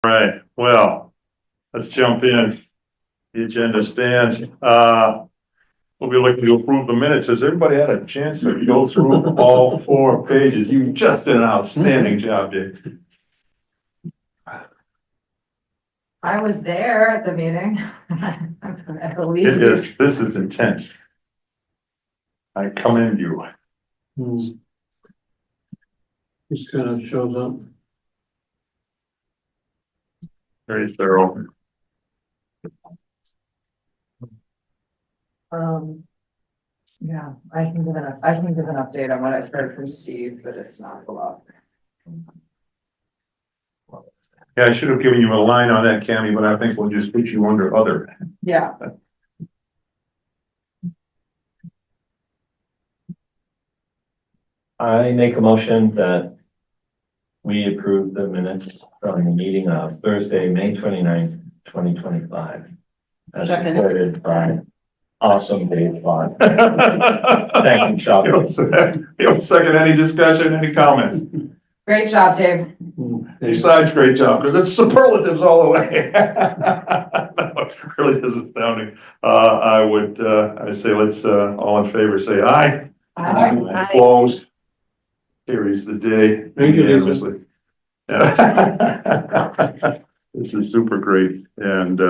Right, well, let's jump in. The agenda stands. We'll be looking to approve the minutes. Has everybody had a chance to go through all 4 pages? You just did an outstanding job, Dave. I was there at the meeting. I believe It you. is, this is intense. I commend you. Just kind of shows up. Very thorough. Yeah, I can give an update on what I've heard from Steve, but it's not a lot. Yeah, I should have given you a line on that, Cammy, but I think we'll just put you under other. Yeah. I make a motion that we approve the minutes from the meeting of Thursday, May 29th, 2025. As Second. recorded by awesome Dave Bond. Thank you, Chuck. You don't second any discussion, any comments? Great job, Dave. Besides, great job, because it's superlatives all the way. No, it really is astounding. I say, let's, all in favor, say aye. Aye. Closed. Carries the day. Thank you, Lisa. unanimously. Yeah. This is super great, and,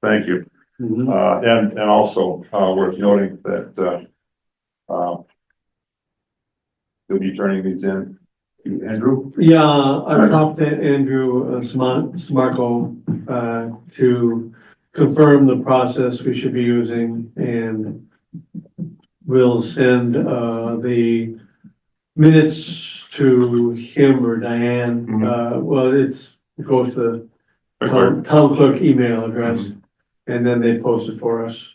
thank you. And also, worth noting that, you'll be turning these in to Andrew. Yeah, I talked to Andrew Smarko, to confirm the process we should be using, and we'll send, the minutes to him or Diane. Well, it goes to the town clerk email address, and then they post it for us.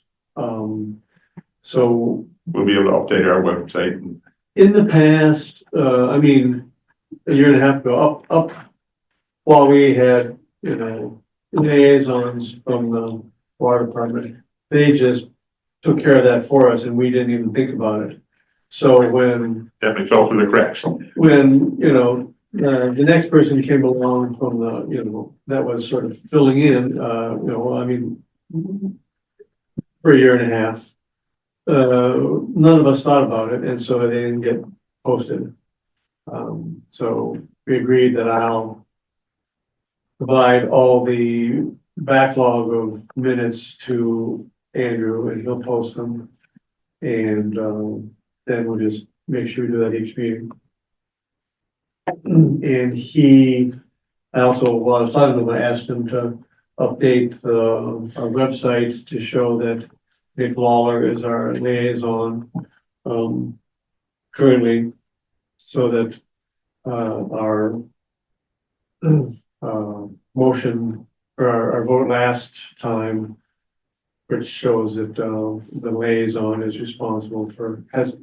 So We'll be able to update our website. in the past, I mean, a year and a half ago, up while we had, liaisons from the water department, they just took care of that for us and we didn't even think about it. So when, Definitely fell through the cracks. the next person came along from the, that was sort of filling in, for a year and a half. None of us thought about it, and so they didn't get posted. So we agreed that I'll provide all the backlog of minutes to Andrew and he'll post them. And then we'll just make sure we do that each meeting. And I also, while I was talking to him, I asked him to update our website to show that Nick Lawler is our liaison currently, so that our motion or our vote last time, which shows that the liaison is responsible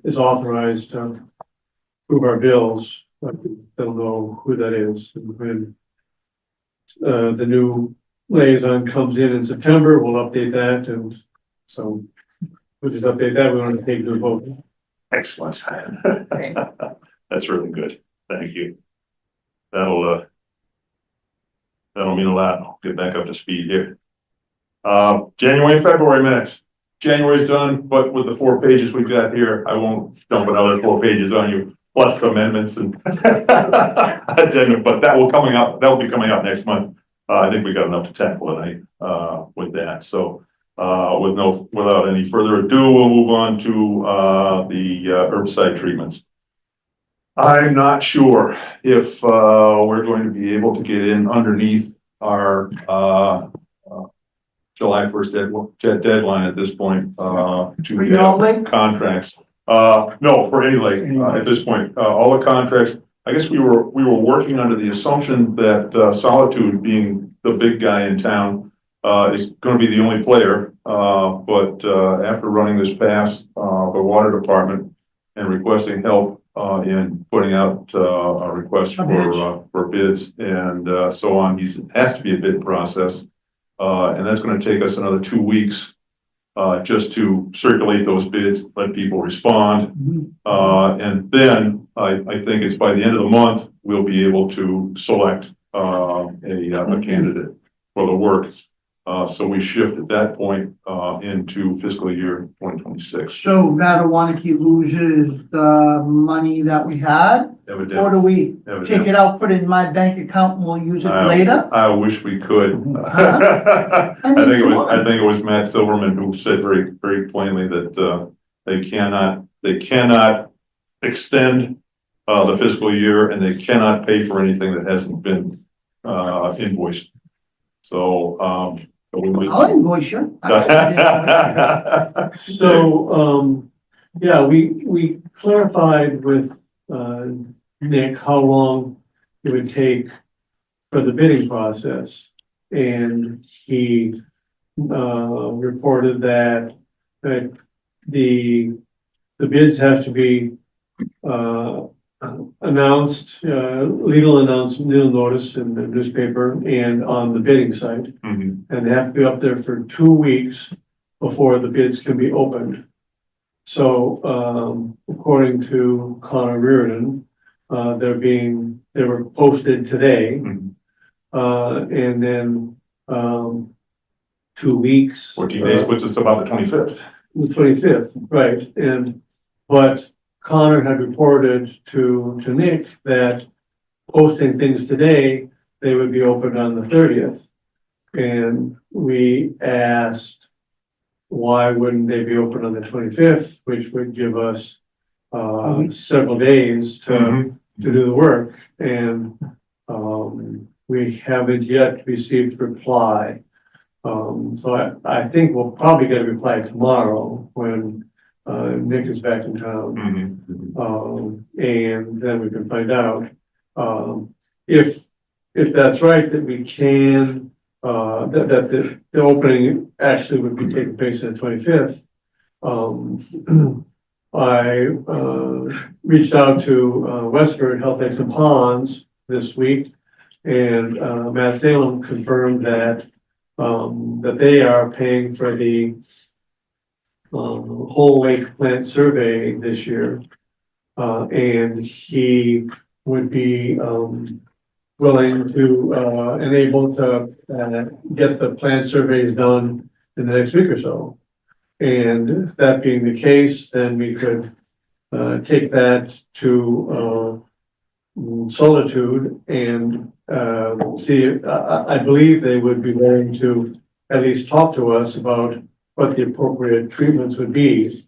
is authorized to approve our bills. They'll know who that is. And when the new liaison comes in September, we'll update that, and so we'll just update that. We want to take the vote. Excellent. Great. That's really good. Thank you. That'll mean a lot. I'll get back up to speed here. January and February minutes. January's done, but with the 4 pages we've got here, I won't dump another 4 pages on you, plus amendments and addendum, but that'll be coming out next month. I think we got enough to tackle tonight, with that. So, without any further ado, we'll move on to, the herbicide treatments. I'm not sure if, we're going to be able to get in underneath our, July 1st deadline at this point, to get contracts. No, for any lake, at this point, all the contracts, I guess we were working under the assumption that, Solitude, being the big guy in town, is gonna be the only player. But after running this past, the water department and requesting help, in putting out, a request for bids and, so on, it has to be a bid process. And that's gonna take us another 2 weeks, just to circulate those bids, let people respond. And then I think it's by the end of the month, we'll be able to select, a candidate for the work. So we shift at that point, into fiscal year 2026. So Mattawanakie loses the money that we had, or do we take it out, put it in my bank account and we'll use it later? I wish we could. Huh? I think it was Matt Silverman who said very, very plainly that, they cannot extend, the fiscal year, and they cannot pay for anything that hasn't been, invoiced. So, we might. I'll invoice you. So, yeah, we clarified with, Nick how long it would take for the bidding process. And he, reported that, the bids have to be, announced, legal announcement, legal notice in the newspaper and on the bidding site. Mhm. And they have to be up there for 2 weeks before the bids can be opened. So, according to Connor Reardon, they were posted today. Mhm. And then, 2 weeks. 14 days, which is about the 25th. The 25th, right, but Connor had reported to Nick that posting things today, they would be opened on the 30th. And we asked, why wouldn't they be open on the 25th, which would give us, several days to do the work, and, we haven't yet received reply. So I think we'll probably get a reply tomorrow when, Nick is back in town. And then we can find out, if that's right, that we can, that the opening actually would be taking place on the 25th. I, reached out to, Westford Health X and Ponds this week, and, Matt Salem confirmed that they are paying for the, whole lake plant survey this year. And he would be, willing to, and able to, get the plant surveys done in the next week or so. And that being the case, then we could, take that to, Solitude and, see, I believe they would be willing to at least talk to us about what the appropriate treatments would be.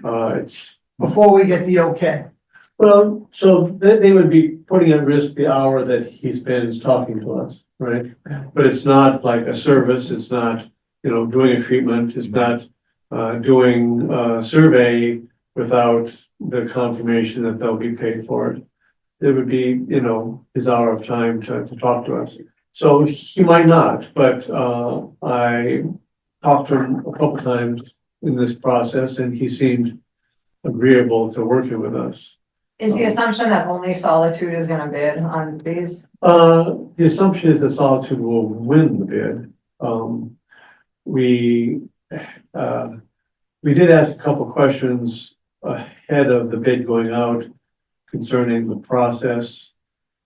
It's, Before we get the okay. well, so they would be putting at risk the hour that he spends talking to us, right? But it's not like a service, it's not, doing a treatment, it's not, doing a survey without the confirmation that they'll be paid for it. It would be, his hour of time to talk to us. So he might not, but, I talked to him a couple times in this process, and he seemed agreeable to working with us. Is the assumption that only Solitude is gonna bid on these? The assumption is that Solitude will win the bid. We did ask a couple questions ahead of the bid going out concerning the process.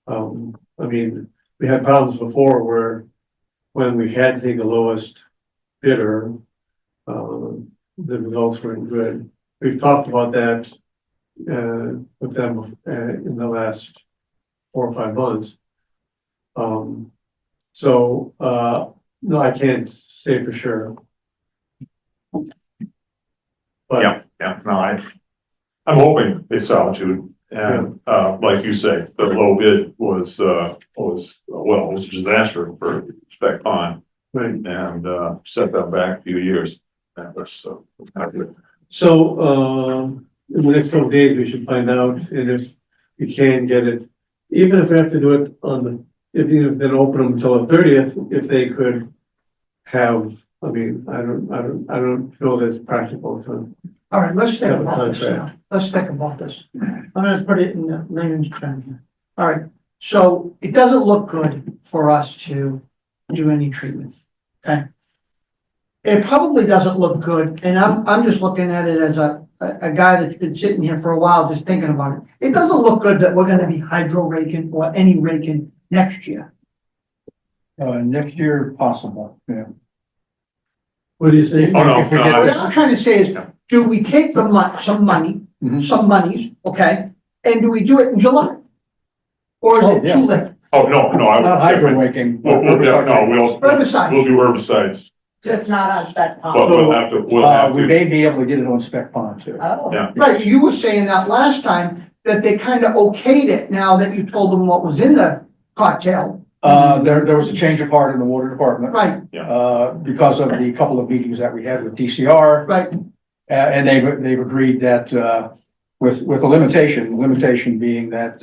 We had problems before where when we had to take the lowest bidder, the results weren't good. We've talked about that with them in the last 4 or 5 months. No, I can't say for sure. But No, I'm hoping it's Solitude. And, like you say, the low bid was a disaster for Spec Pond, right. and, set that back a few years. That was, not good. So, in the next couple of days, we should find out, and if we can get it, even if we have to do it if they don't open them until the 30th, if they could have, I don't know that it's practical to. All right, let's think Have a about this now. contract. Let's think about this. I'm gonna put it in the layman's term here. All right, so it doesn't look good for us to do any treatment, okay? It probably doesn't look good, and I'm just looking at it as a guy that's been sitting here for a while, just thinking about it. It doesn't look good that we're gonna be hydro raking or any raking next year. Next year, possible, yeah. What do you say? Oh, no, If we no, get What this- I'm trying to say is, do we take some money, Mhm. some monies, okay? And do we do it in July? Or is Oh, it yeah. too late? Oh, no, I Not hydro would. waking. We'll do Herbicide. herbicides, Just not on spec but pond. we'll have We to, may be able to get it on spec pond too. Oh. Yeah. Right, you were saying that last time, that they kind of okayed it now that you told them what was in the cocktail. There was a change of heart in the water department, Right, because of the couple of meetings that we had with DCR. right, And they've agreed that, with a limitation being that,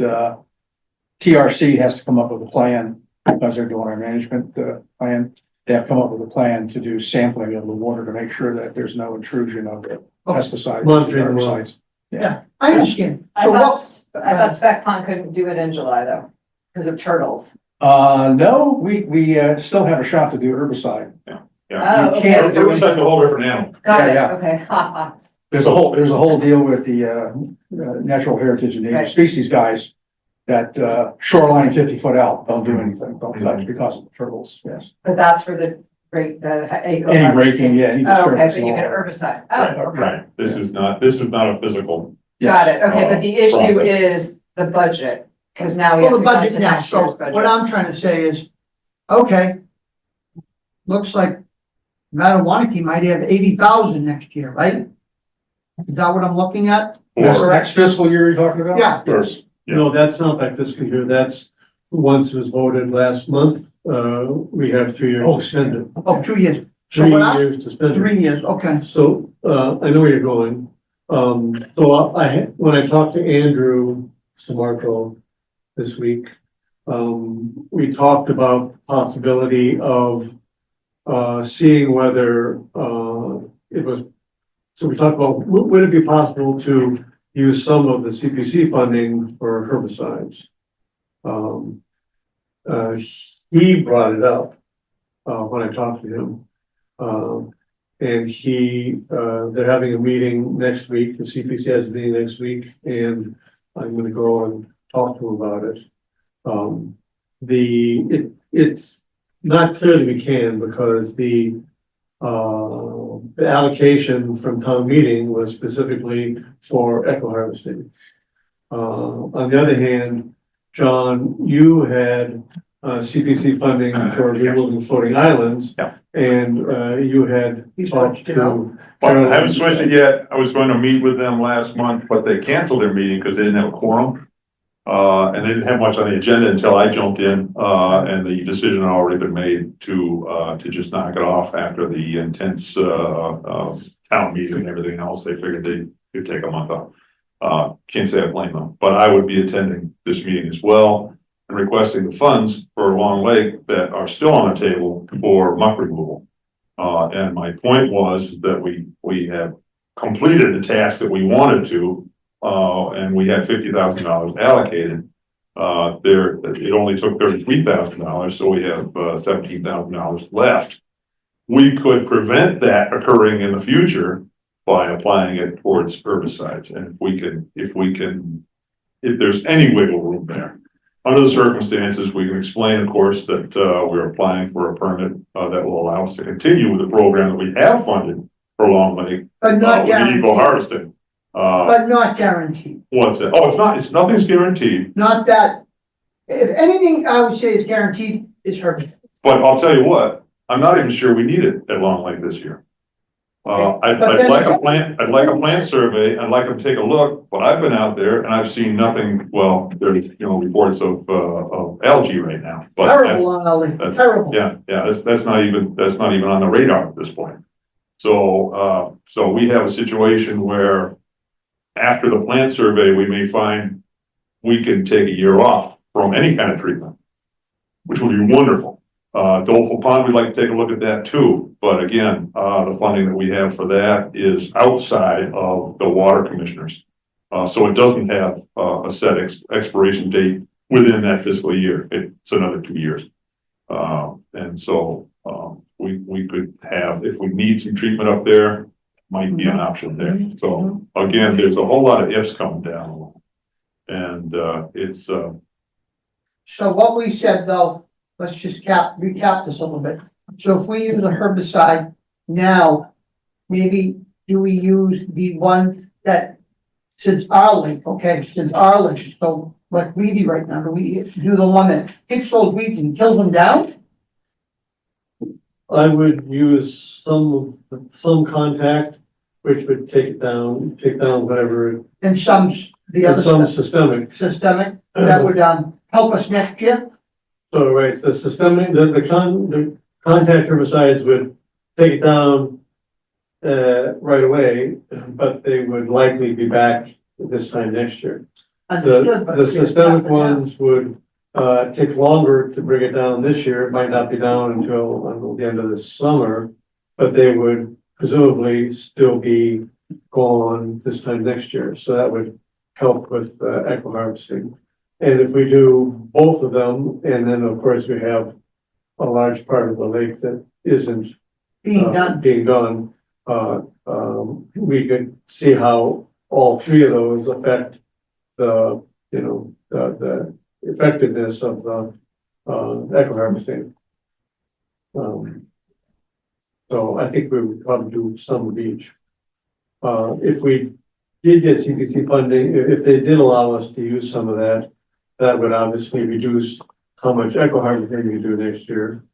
TRC has to come up with a plan, because they're doing our management, plan. They have come up with a plan to do sampling of the water to make sure that there's no intrusion of the pesticides. Monitoring the well. Herbicides. I understand. I So what, thought spec pond couldn't do it in July though, because of turtles. No, we still have a shot to do herbicide. yeah. Oh, You can't okay. do Herbicide's a whole different animal. Got it, Yeah, okay, ha ha. There's a whole deal with the, natural heritage and native Right. species guys that, shoreline 50 foot out, don't do anything, don't touch because of the turtles, yes. But that's for the Any raking, yeah. any Oh, okay, disturbance but you and can all. herbicide. Right, Oh, okay. right, this is not a physical, Got it, okay, but the issue profit. is the budget, because now we have well, to the come budget to now, next year's so budget. what I'm trying to say is, okay. Looks like Mattawanaki might have 80,000 next year, right? Is that what I'm looking at? Next fiscal year you're talking about? Yeah. Yes. No, that's not like this computer, that's once it was voted last month, we have 3 years Oh, extended. Oh, 2 years, so 3 what I, years to spend. 3 years, okay. So, I know where you're going. When I talked to Andrew Samarco this week, we talked about possibility of, seeing whether, it was, so we talked about, would it be possible to use some of the CPC funding for herbicides? He brought it up, when I talked to him. And they're having a meeting next week, the CPC has a meeting next week, and I'm gonna go and talk to him about it. It's not clear that we can, because the allocation from town meeting was specifically for eco harvesting. On the other hand, John, you had CPC funding for removing floating islands. Yeah. And you had He talked switched it out. to. but I haven't switched it yet. I was going to meet with them last month, but they canceled their meeting because they didn't have a quorum. And they didn't have much on the agenda until I jumped in, and the decision had already been made to just knock it off after the intense, town meeting and everything else. They figured they'd take a month off. Can't say I blame them, but I would be attending this meeting as well and requesting the funds for Long Lake that are still on the table for muck removal. And my point was that we had completed the task that we wanted to, and we had $50,000 allocated. It only took $33,000, so we have $17,000 left. We could prevent that occurring in the future by applying it towards herbicides, and if there's any wiggle room there. Under the circumstances, we can explain, of course, that we're applying for a permit that will allow us to continue with the program that we have funded for Long Lake. But not with eco guaranteed, harvesting. but not guaranteed, What's it? Oh, nothing's guaranteed, not that, if anything I would say is guaranteed, is herbicide. but I'll tell you what, I'm not even sure we need it at Long Lake this year. I'd But then like a again- plant survey, I'd like them to take a look, but I've been out there and I've seen nothing, well, there's, reports of algae right now. But Terrible on Ollie, that's- terrible. yeah, that's not even on the radar at this point. So we have a situation where after the plant survey, we may find we can take a year off from any kind of treatment, which would be wonderful. Doleful Pond, we'd like to take a look at that too, but again, the funding that we have for that is outside of the water commissioners. So it doesn't have a set expiration date within that fiscal year. It's another 2 years. And so we could have, if we need some treatment up there, might be an option there. So again, there's a whole lot of ifs coming down. And it's So what we said though, let's just recap this a little bit. So if we use a herbicide now, maybe do we use the one that, since our lake, so like weedy right now, do we do the one that hits those weeds and kills them down? I would use some contact, which would take down whatever, And some, the and other some stuff, systemic. systemic, that would, help us next year? So, right, the systemic, the contact herbicides would take it down right away, but they would likely be back this time next year. Understood, but The we have systemic half and half. ones would take longer to bring it down this year. It might not be down until the end of the summer, but they would presumably still be gone this time next year. So that would help with eco harvesting. And if we do both of them, and then of course we have a large part of the lake that isn't Being done, being done, we could see how all three of those affect the, the effectiveness of the, eco harvesting. So I think we would probably do some of each. If we did get CPC funding, if they did allow us to use some of that, that would obviously reduce how much eco harvesting we do next year.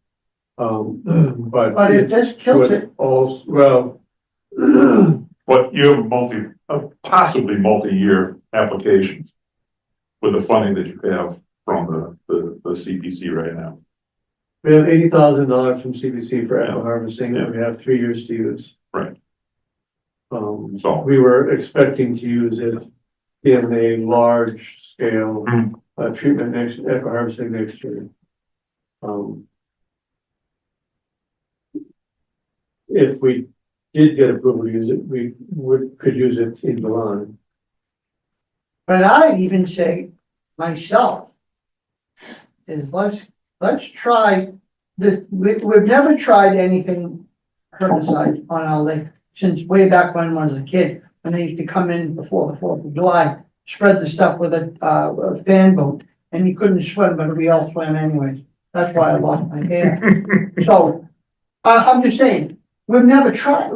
but if this kills it, Also, well, But you have possibly multi-year applications with the funding that you have from the CPC right now. we have $80,000 from CPC for eco harvesting, Yeah. and we have 3 years to use. Right. So we were expecting to use it in a large scale treatment eco harvesting next year. If we did get approval to use it, we could use it in Milan. but I'd even say myself is let's try this. We've never tried anything herbicide on our lake since way back when I was a kid, when they used to come in before the 4th of July, spread the stuff with a fan boat, and you couldn't swim, but we all swam anyways. That's why I lost my hair. So I'm just saying, we've never tried,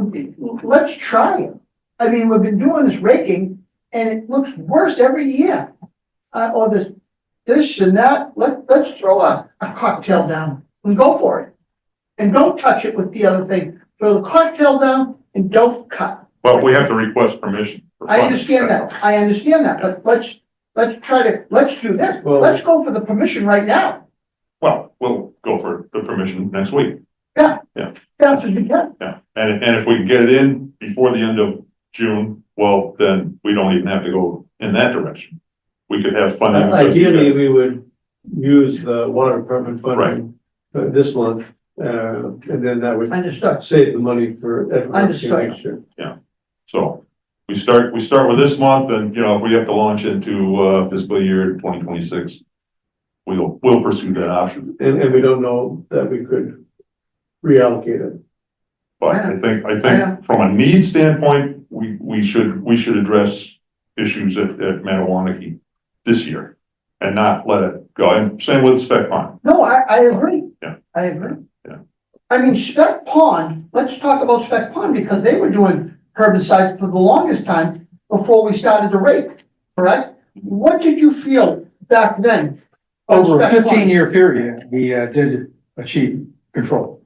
let's try it. I mean, we've been doing this raking and it looks worse every year. Or this and that, let's throw a cocktail down and go for it. And don't touch it with the other thing. Throw the cocktail down and don't cut. Well, we have to request permission. for I funding. understand that, but let's do this. Well- Let's go for the permission right now. Well, we'll go for the permission next week. That's what we can. Yeah, and if we can get it in before the end of June, well, then we don't even have to go in that direction. We could have funding. Ideally, we would use the water department funding this month, and then that would Understood. save the money for eco harvesting Understood. next year. So we start with this month and, if we have to launch into, fiscal year 2026, we'll pursue that option. And we don't know that we could reallocate it. But I think from a need standpoint, we should address issues at Mattawanaki this year and not let it go. And same with Spec Pond. No, I agree. Yeah. I agree. Yeah. I mean, Spec Pond, let's talk about Spec Pond because they were doing herbicides for the longest time before we started to rake, correct? What did you feel back then? on Over a Spec Pond? 15-year period, we did achieve control.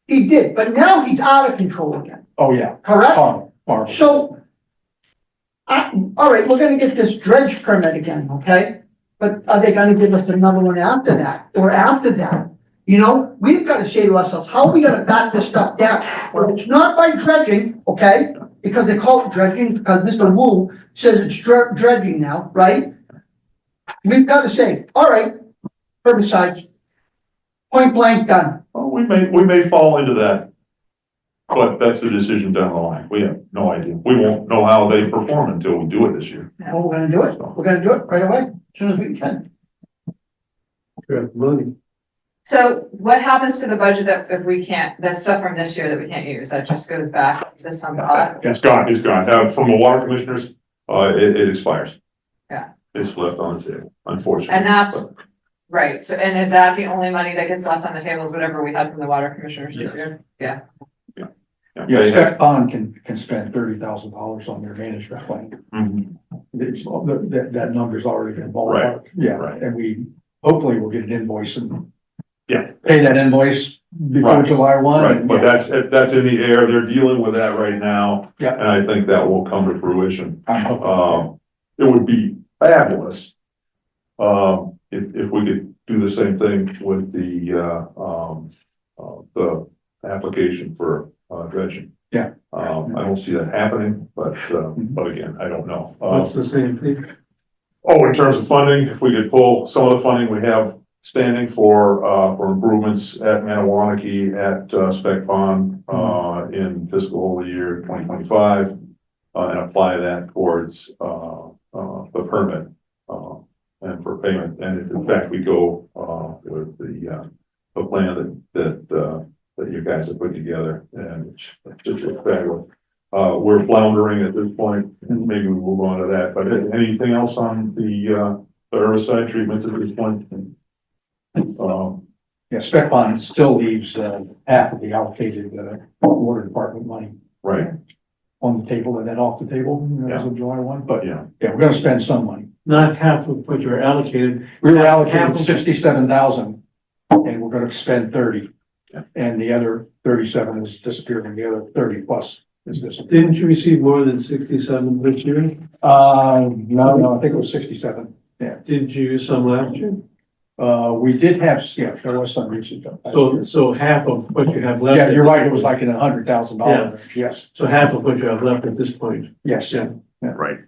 He did, but now he's out of control again, Oh, yeah. correct? Horrible. So, all right, we're gonna get this dredge permit again, okay? But are they gonna give us another one after that, or after that? We've gotta say to ourselves, how are we gonna back this stuff down? Well, it's not by dredging, okay? Because they call it dredging, because Mr. Wu says it's dredging now, right? We've gotta say, all right, herbicides, point blank done. Well, we may fall into that. But that's the decision down the line. We have no idea. We won't know how they perform until we do it this year. Well, we're gonna do it, we're gonna do it right away, as soon as we can. We have money. So what happens to the budget that if we can't, that stuff from this year that we can't use, that just goes back to some pot? It's gone. From the water commissioners, it expires. Yeah. It's left on the table, unfortunately. And that's Right, so, and is that the only money that gets left on the table is whatever we had from the water commissioners this year? Yeah, Yeah, They have- Spec Pond can spend $30,000 on their management plan. Mhm. It's, that number's already been Right, ballparked. Yeah, right. and we hopefully will get an invoice and Yeah. pay that invoice before Right, July 1. Right, and but yeah, that's in the air. They're dealing with that right now. Yeah. And I think that will come to fruition. I'm hoping. It would be fabulous. If we could do the same thing with the application for, dredging. Yeah. I don't see that happening, but again, I don't know. What's the same thing? Oh, in terms of funding, if we could pull some of the funding we have standing for improvements at Manawanaki, at Spec Pond, in fiscal year 2025, and apply that towards, the permit, and for payment. And if in fact we go, with the plan that you guys have put together, and it's fabulous. We're floundering at this point, and maybe we move on to that, but anything else on the herbicide treatments at this point? Yeah, Spec Pond still leaves half of the allocated water department money Right, on the table and then off the table as of July 1. But yeah, yeah, we're gonna spend some money. Not half of what you're allocated. We were Half allocated of- 67,000 and we're gonna spend 30. Yeah. And the other 37 is disappearing. The other 30 plus is disappearing. Didn't you receive more than 67 this year? No, I think it was 67. Did you use some last year? We did have, yeah, there was some usage. So half of what you have left. Yeah, you're right. It was like in $100,000. Yes, So half of what you have left at this point. yes. Yeah. right.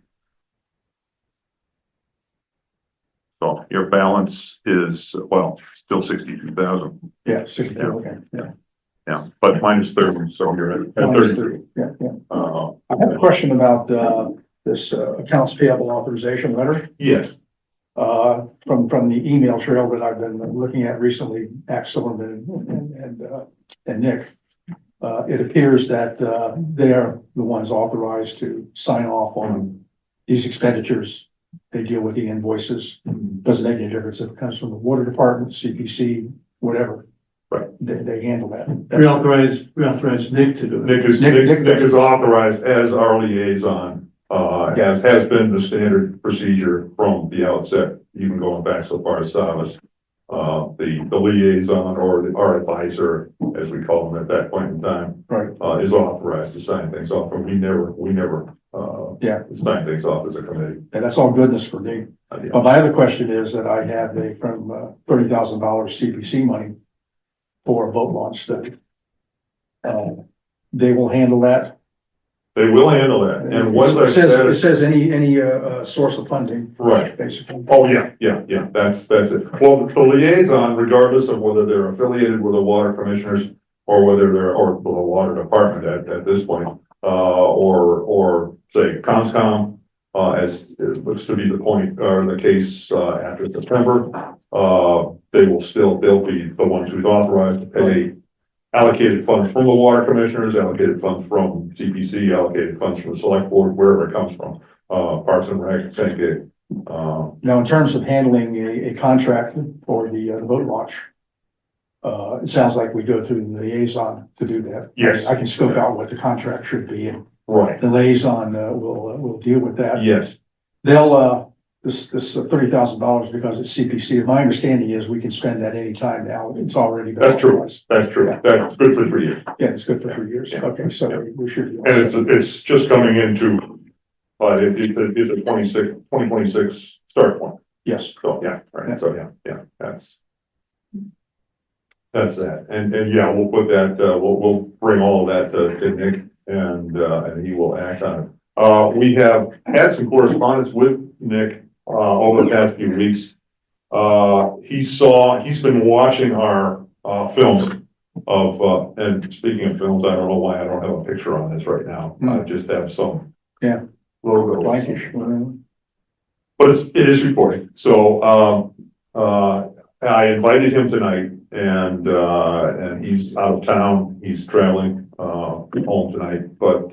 So your balance is, well, still 62,000. Yeah, 62, okay, yeah. Yeah, but minus 30, so you're at 32. Yeah, yeah. Uh, I have a question about, this, accounts payable authorization letter. yes, From the email trail that I've been looking at recently, Axel and Nick. It appears that, they are the ones authorized to sign off on these expenditures. They deal with the invoices. Doesn't make any difference if it comes from the water department, CPC, whatever. Right. They handle that. We authorized Nick to do it. Nick is authorized as our liaison, as has been the standard procedure from the outset, even going back so far as Savas. The liaison or our advisor, as we call him at that point in time, Right. is authorized to sign things off, and we never Yeah. sign things off as a committee. And that's all goodness for me. But my other question is that I have from $30,000 CPC money for a boat launch study. They will handle that. They will handle that, and what I It said is, says any source of funding. Right. Basically. oh, yeah, that's it. Well, the liaison, regardless of whether they're affiliated with the water commissioners or whether they're, or the water department at this point, or say CONSCOM, as it looks to be the point, or the case, after September, they'll be the ones who's authorized to pay allocated funds from the water commissioners, allocated funds from CPC, allocated funds from the select board, wherever it comes from, Parks and Rec, Senke. Now, in terms of handling a contract for the boat launch, it sounds like we go through the liaison to do that. Yes. I can scope out what the contract should be, and Right, the liaison will deal with that. yes, They'll, this $30,000 because it's CPC. My understanding is we can spend that anytime now. It's already been That's true. authorized. that's true. That's good for 3 years. Yeah, it's good for 3 years. Yeah. Okay, so Yeah. we should. be all And set. it's just coming into, it's a 2026 start point. Yes, So, yeah, right, so, yeah, that's that. And yeah, we'll put that, we'll bring all of that to Nick and he will act on it. We have had some correspondence with Nick, over the past few weeks. He's been watching our, films of, and speaking of films, I don't know why I don't have a picture on this right now. I just have some. Yeah. Logo. Blankish. But it is recording, so, I invited him tonight and he's out of town, he's traveling, home tonight, but,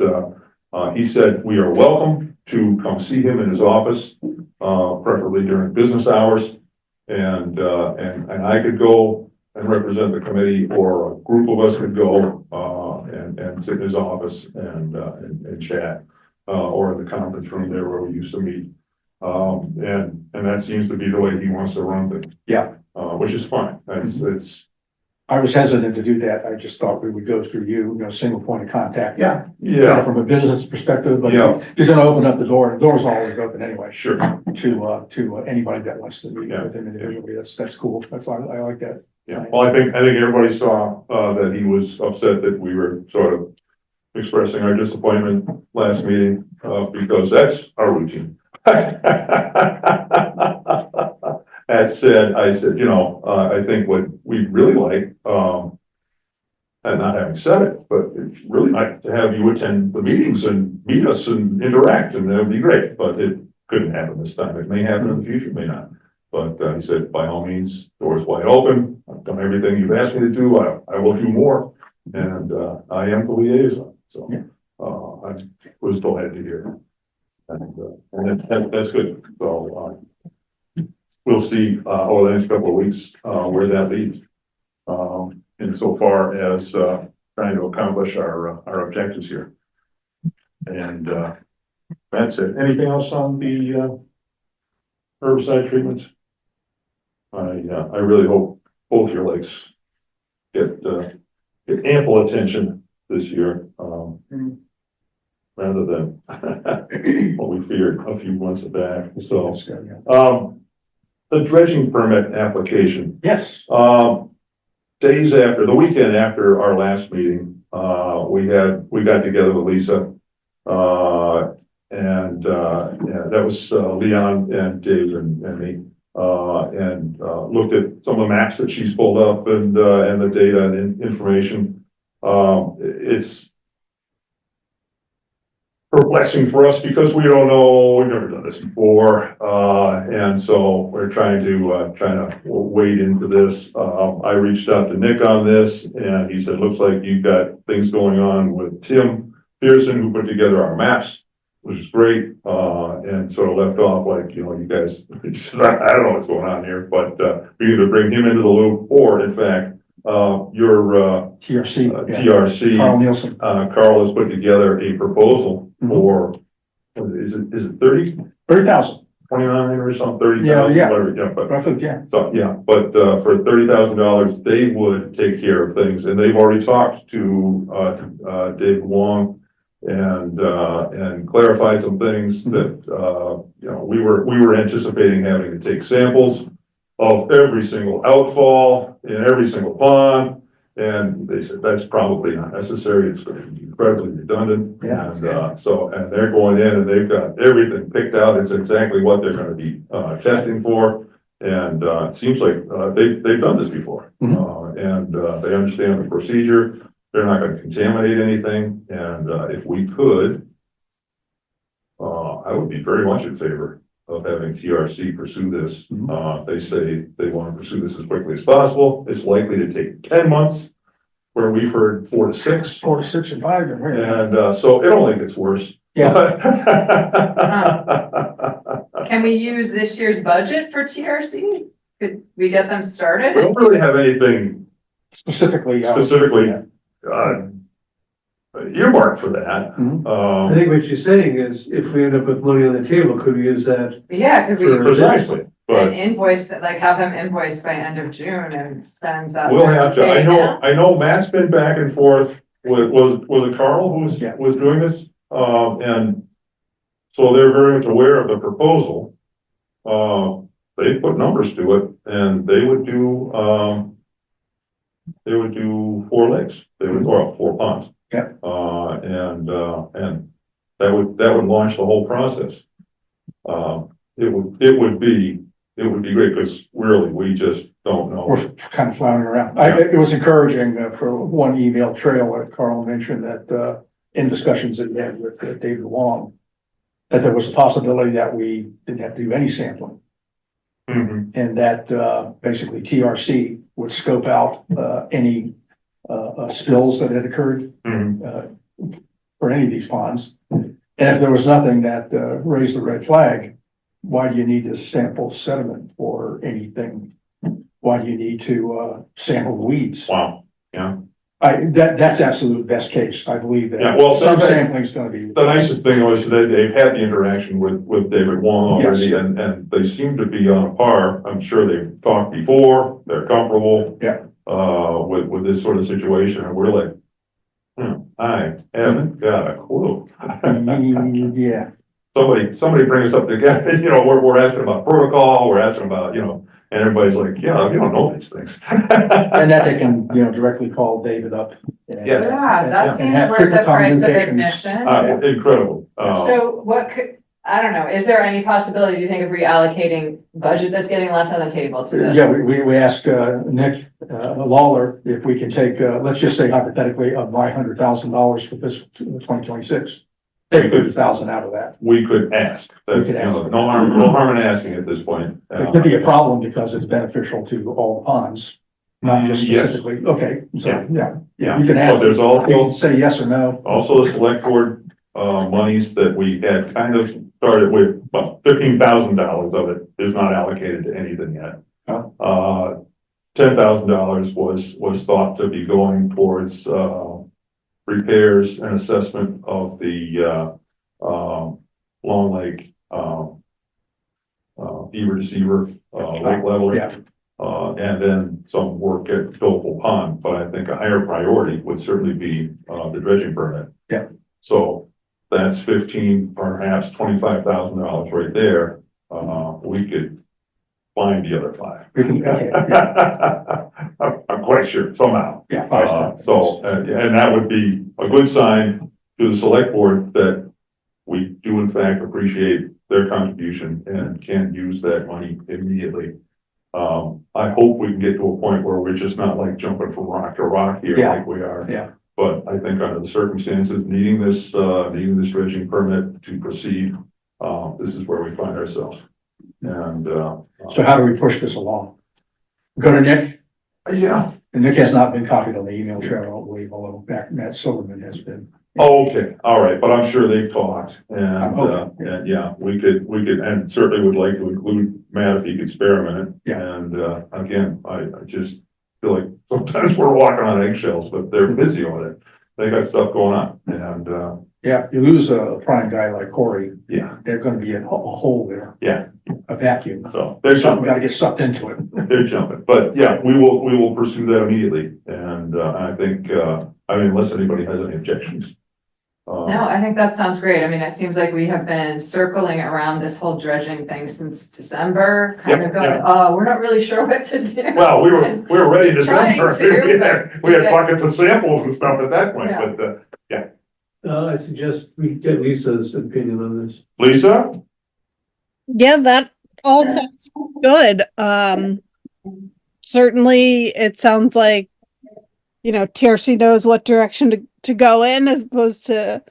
he said we are welcome to come see him in his office, preferably during business hours. and I could go and represent the committee, or a group of us could go, and sit in his office and chat, or in the conference room there where we used to meet. And that seems to be the way he wants to run things. Yeah. Which is fine. It's, I was hesitant to do that. I just thought we would go through you, single point of contact. Yeah, yeah, From a business perspective, but Yeah. you're gonna open up the door. The door's always open anyway. sure. To anybody that wants to meet Yeah. with him individually. That's cool. I like that. Yeah, well, I think everybody saw, that he was upset that we were sort of expressing our disappointment last meeting, because that's our routine. That said, I said, I think what we really like, and not having said it, but it's really nice to have you attend the meetings and meet us and interact, and that would be great, but it couldn't happen this time. It may happen in the future, it may not. But he said, by all means, doors wide open. I've done everything you've asked me to do. I will do more. And I am the liaison. So I was delighted to hear. And that's good. So we'll see over the next couple of weeks where that leads. Insofar as trying to accomplish our objectives here. And that's it. Anything else on the herbicide treatments? I really hope both your lakes get ample attention this year, rather than what we feared a few months back. So, That's good, yeah. the dredging permit application, Yes. days after, the weekend after our last meeting, we got together with Lisa, and that was Leon and Dave and me. And looked at some of the maps that she's pulled up and the data and information. It's perplexing for us because we don't know, we've never done this before. And so we're trying to wade into this. I reached out to Nick on this, and he said, looks like you've got things going on with Tim Pearson, who put together our maps, which is great, and sort of left off like, you guys, I don't know what's going on here, but we either bring him into the loop, or in fact, your TRC. TRC, Carl Nielsen. Carl has put together a proposal for, is it 30,000. 29 or something, 30,000, Yeah. whatever, yeah, but Roughly, yeah. so, yeah, but for $30,000, they would take care of things, and they've already talked to Dave Wong and clarified some things that we were anticipating having to take samples of every single outfall in every single pond, and they said that's probably not necessary. It's going to be incredibly redundant. Yeah, And they're going in and they've got everything picked out. It's exactly what they're going to be testing for. And it seems like they've done this before. And they understand the procedure. They're not going to contaminate anything. And if we could, I would be very much in favor of having TRC pursue this. They say they want to pursue this as quickly as possible. It's likely to take 10 months, where we've heard 4 to 6. 4 to 6 and 5. And so it only gets worse. Yeah. Can we use this year's budget for TRC? Could we get them started? We don't really have anything Specifically. earmarked for that. I think what you're saying is, if we end up with money on the table, could we use that? Yeah, could we Precisely, an but invoice that, like, have them invoice by end of June and send that? we'll have to, Okay, now? I know Matt's been back and forth with, was it Carl who Yeah. was doing this? And so they're very much aware of the proposal. They put numbers to it, and they would do 4 lakes, or 4 ponds. Yeah. And that would launch the whole process. It would be great, because really, we just don't know. We're kind of floundering around. It was encouraging for one email trail that Carl mentioned that in discussions that he had with David Wong, that there was a possibility that we didn't have to do any sampling. And that basically TRC would scope out any spills that had occurred for any of these ponds. And if there was nothing that raised the red flag, why do you need to sample sediment for anything? Why do you need to, sample weeds? Wow, yeah. That's absolute best case. I believe Yeah, that well, some so- sampling is gonna be. The nicest thing was that they've had the interaction with David Wong already, and they seem to be on par. I'm sure they've talked before, they're comfortable. Yeah. With this sort of situation, and we're like, I haven't got a clue. Yeah, Somebody bring us up together, you know, we're asking about protocol, we're asking about, you know, and everybody's like, yeah, you don't know these things. and that they can, directly call David up. and- Yeah. Yeah, that and seems have worth the frequent price of communications. admission. Incredible. So what could, I don't know, is there any possibility, do you think, of reallocating budget that's getting left on the table to this? Yeah, we asked, Nick, Lawler, if we can take, let's just say hypothetically, of my $100,000 for this 2026. Take 30,000 out of that. We could ask, that's, We could ask. no harm in asking at this point. It could be a problem because it's beneficial to all the ponds, not just Yes. specifically, okay, so, yeah. Yeah, You can but ask, there's you can also, say yes or no. also the select board, monies that we had kind of started with, well, $15,000 of it is not allocated to anything yet. $10,000 was thought to be going towards, repairs and assessment of the, Long Lake, beaver deceiver, lake leveler. Yeah. And then some work at Philipple Pond, but I think a higher priority would certainly be, the dredging permit. Yeah. So that's 15, perhaps $25,000 right there. We could find the other 5. We can, okay, yeah, I'm quite sure somehow. yeah. And that would be a good sign to the select board that we do in fact appreciate their contribution and can use that money immediately. I hope we can get to a point where we're just not like jumping from rock to rock here Yeah. like we are. Yeah. But I think under the circumstances, needing this dredging permit to proceed, this is where we find ourselves. And, So how do we push this along? Go to Nick, yeah. and Nick has not been copied on the email trail, I don't believe, although Matt Silverman has been. Oh, okay, all right, but I'm sure they've talked and, Okay. and yeah, we could, and certainly would like to include Matt if he could spare a minute. Yeah. And, again, I just feel like sometimes we're walking on eggshells, but they're busy on it. They got stuff going on and, Yeah, you lose a prime guy like Corey, yeah, there's gonna be a hole there. Yeah. A vacuum. so they're Something jumping, gotta get sucked into it. they're jumping, but yeah, we will pursue that immediately. And, I think, unless anybody has any objections. No, I think that sounds great. I mean, it seems like we have been circling around this whole dredging thing since December, kind Yep, of going, yep. oh, we're not really sure what to do. Well, we were ready to Trying December. to, We had but buckets of samples and stuff at that point, Yeah. but, I suggest we get Lisa's opinion on this. Lisa? Yeah, that all sounds good. Certainly it sounds like, TRC knows what direction to go in as opposed to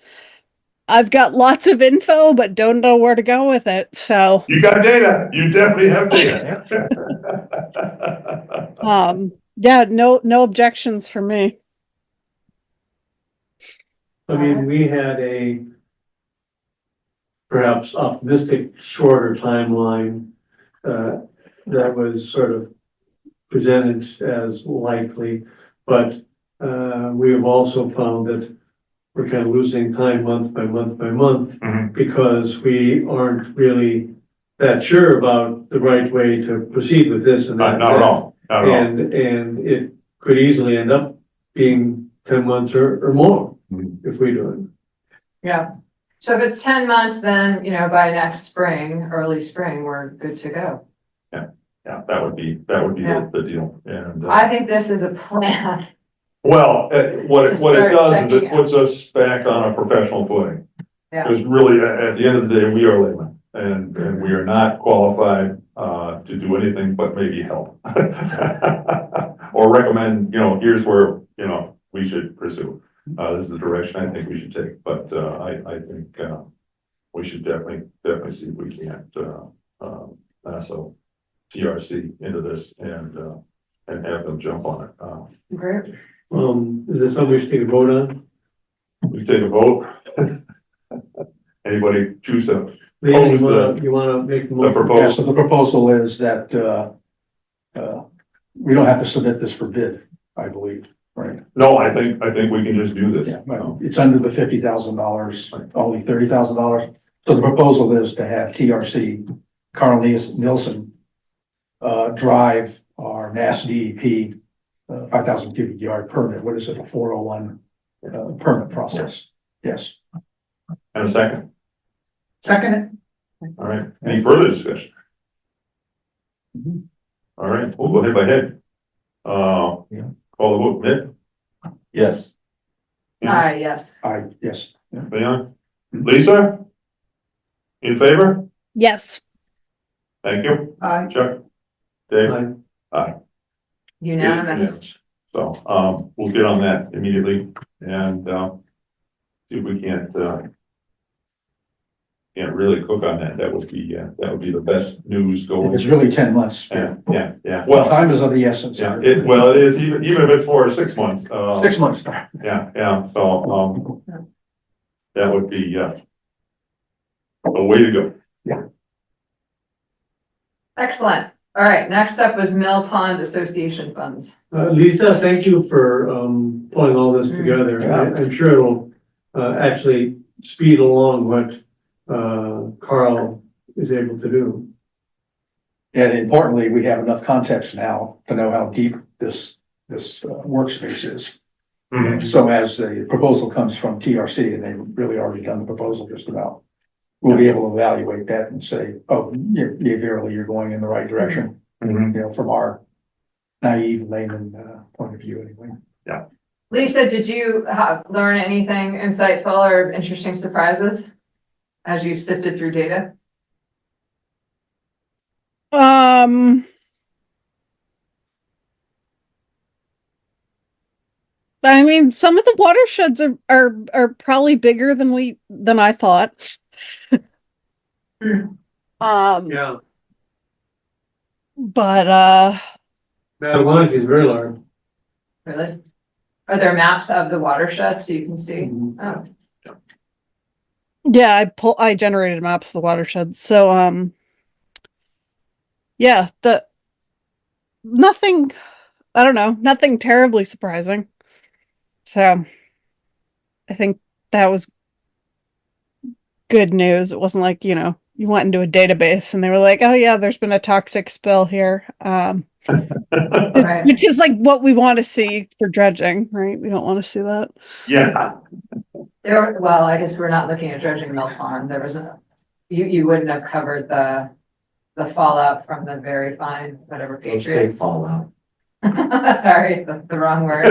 I've got lots of info, but don't know where to go with it. So, You got data. You definitely have data. yeah, no objections for me. I mean, we had a perhaps optimistic, shorter timeline that was sort of presented as likely, but we have also found that we're kind of losing time month by month by month Mhm. because we aren't really that sure about the right way to proceed with this and that. Not at all, not at all. And it could easily end up being 10 months or more Mhm. if we do it. Yeah, so if it's 10 months, then, by next spring, early spring, we're good to go. Yeah, that would be Yeah. the deal. And, I think this is a plan. well, what To it start does is checking it puts us back on a professional footing. Yeah. Because really, at the end of the day, we are laymen and we are not qualified, to do anything but maybe help. Or recommend, here's where, we should pursue. This is the direction I think we should take, but, I think, we should definitely see if we can't, so TRC into this and have them jump on it. Great. Is this something we should take a vote on? We take a vote. Anybody choose to, Leland, Opposed you wanna make the the motion? Yeah, proposal? so the proposal is that, we don't have to submit this for bid, I believe, right? No, I think we can just do this. Yeah, but it's under the $50,000, only $30,000. So the proposal is to have TRC, Carl Nielsen, drive our Mass DEP, 5,000 cubic yard permit. What is it, a 401, permit process? Yes. And a second. Second, All right. Any further discussion? All right, we'll go head by head. Yeah. Call the vote. Mick? Yes. Yes. Yes. Yeah. Leon? Lisa? In favor? Yes. Thank you. aye. Chuck? Dave? Aye. Unanimous. So, we'll get on that immediately and, see if we can't really cook on that. That would be the best news going. It's really 10 months. Yeah. Well, Well, time is of the essence. yeah, it is, even if it's for 6 months, 6 months. yeah, so, that would be, a way to go. Excellent. All right, next up was Mill Pond Association funds. Lisa, thank you for, pulling all this together. Yeah. I'm sure it'll, actually speed along what, Carl is able to do. And importantly, we have enough context now to know how deep this workspace is. Mhm. So as the proposal comes from TRC, and they've really already done the proposal just about, we'll be able to evaluate that and say, oh, behaviorally, you're going in the right direction, Mhm. you know, from our naive layman point of view anyway. Lisa, did you learn anything insightful or interesting surprises as you've sifted through data? I mean, some of the watersheds are probably bigger than I thought. Hmm. Yeah. But Mattawamkeag is very large. Really? Are there maps of the watershed so you can see? Mhm. Oh, yeah, I generated maps of the watersheds. So yeah, nothing, I don't know, nothing terribly surprising. So I think that was good news. It wasn't like, you know, you went into a database and they were like, oh yeah, there's been a toxic spill here. right. Which is like what we want to see for dredging, right? We don't want to see that. Yeah. Well, I guess we're not looking at dredging Mill Pond. There was you wouldn't have covered the fallout from the very fine, whatever Say Patriots. fallout. Sorry, the wrong word.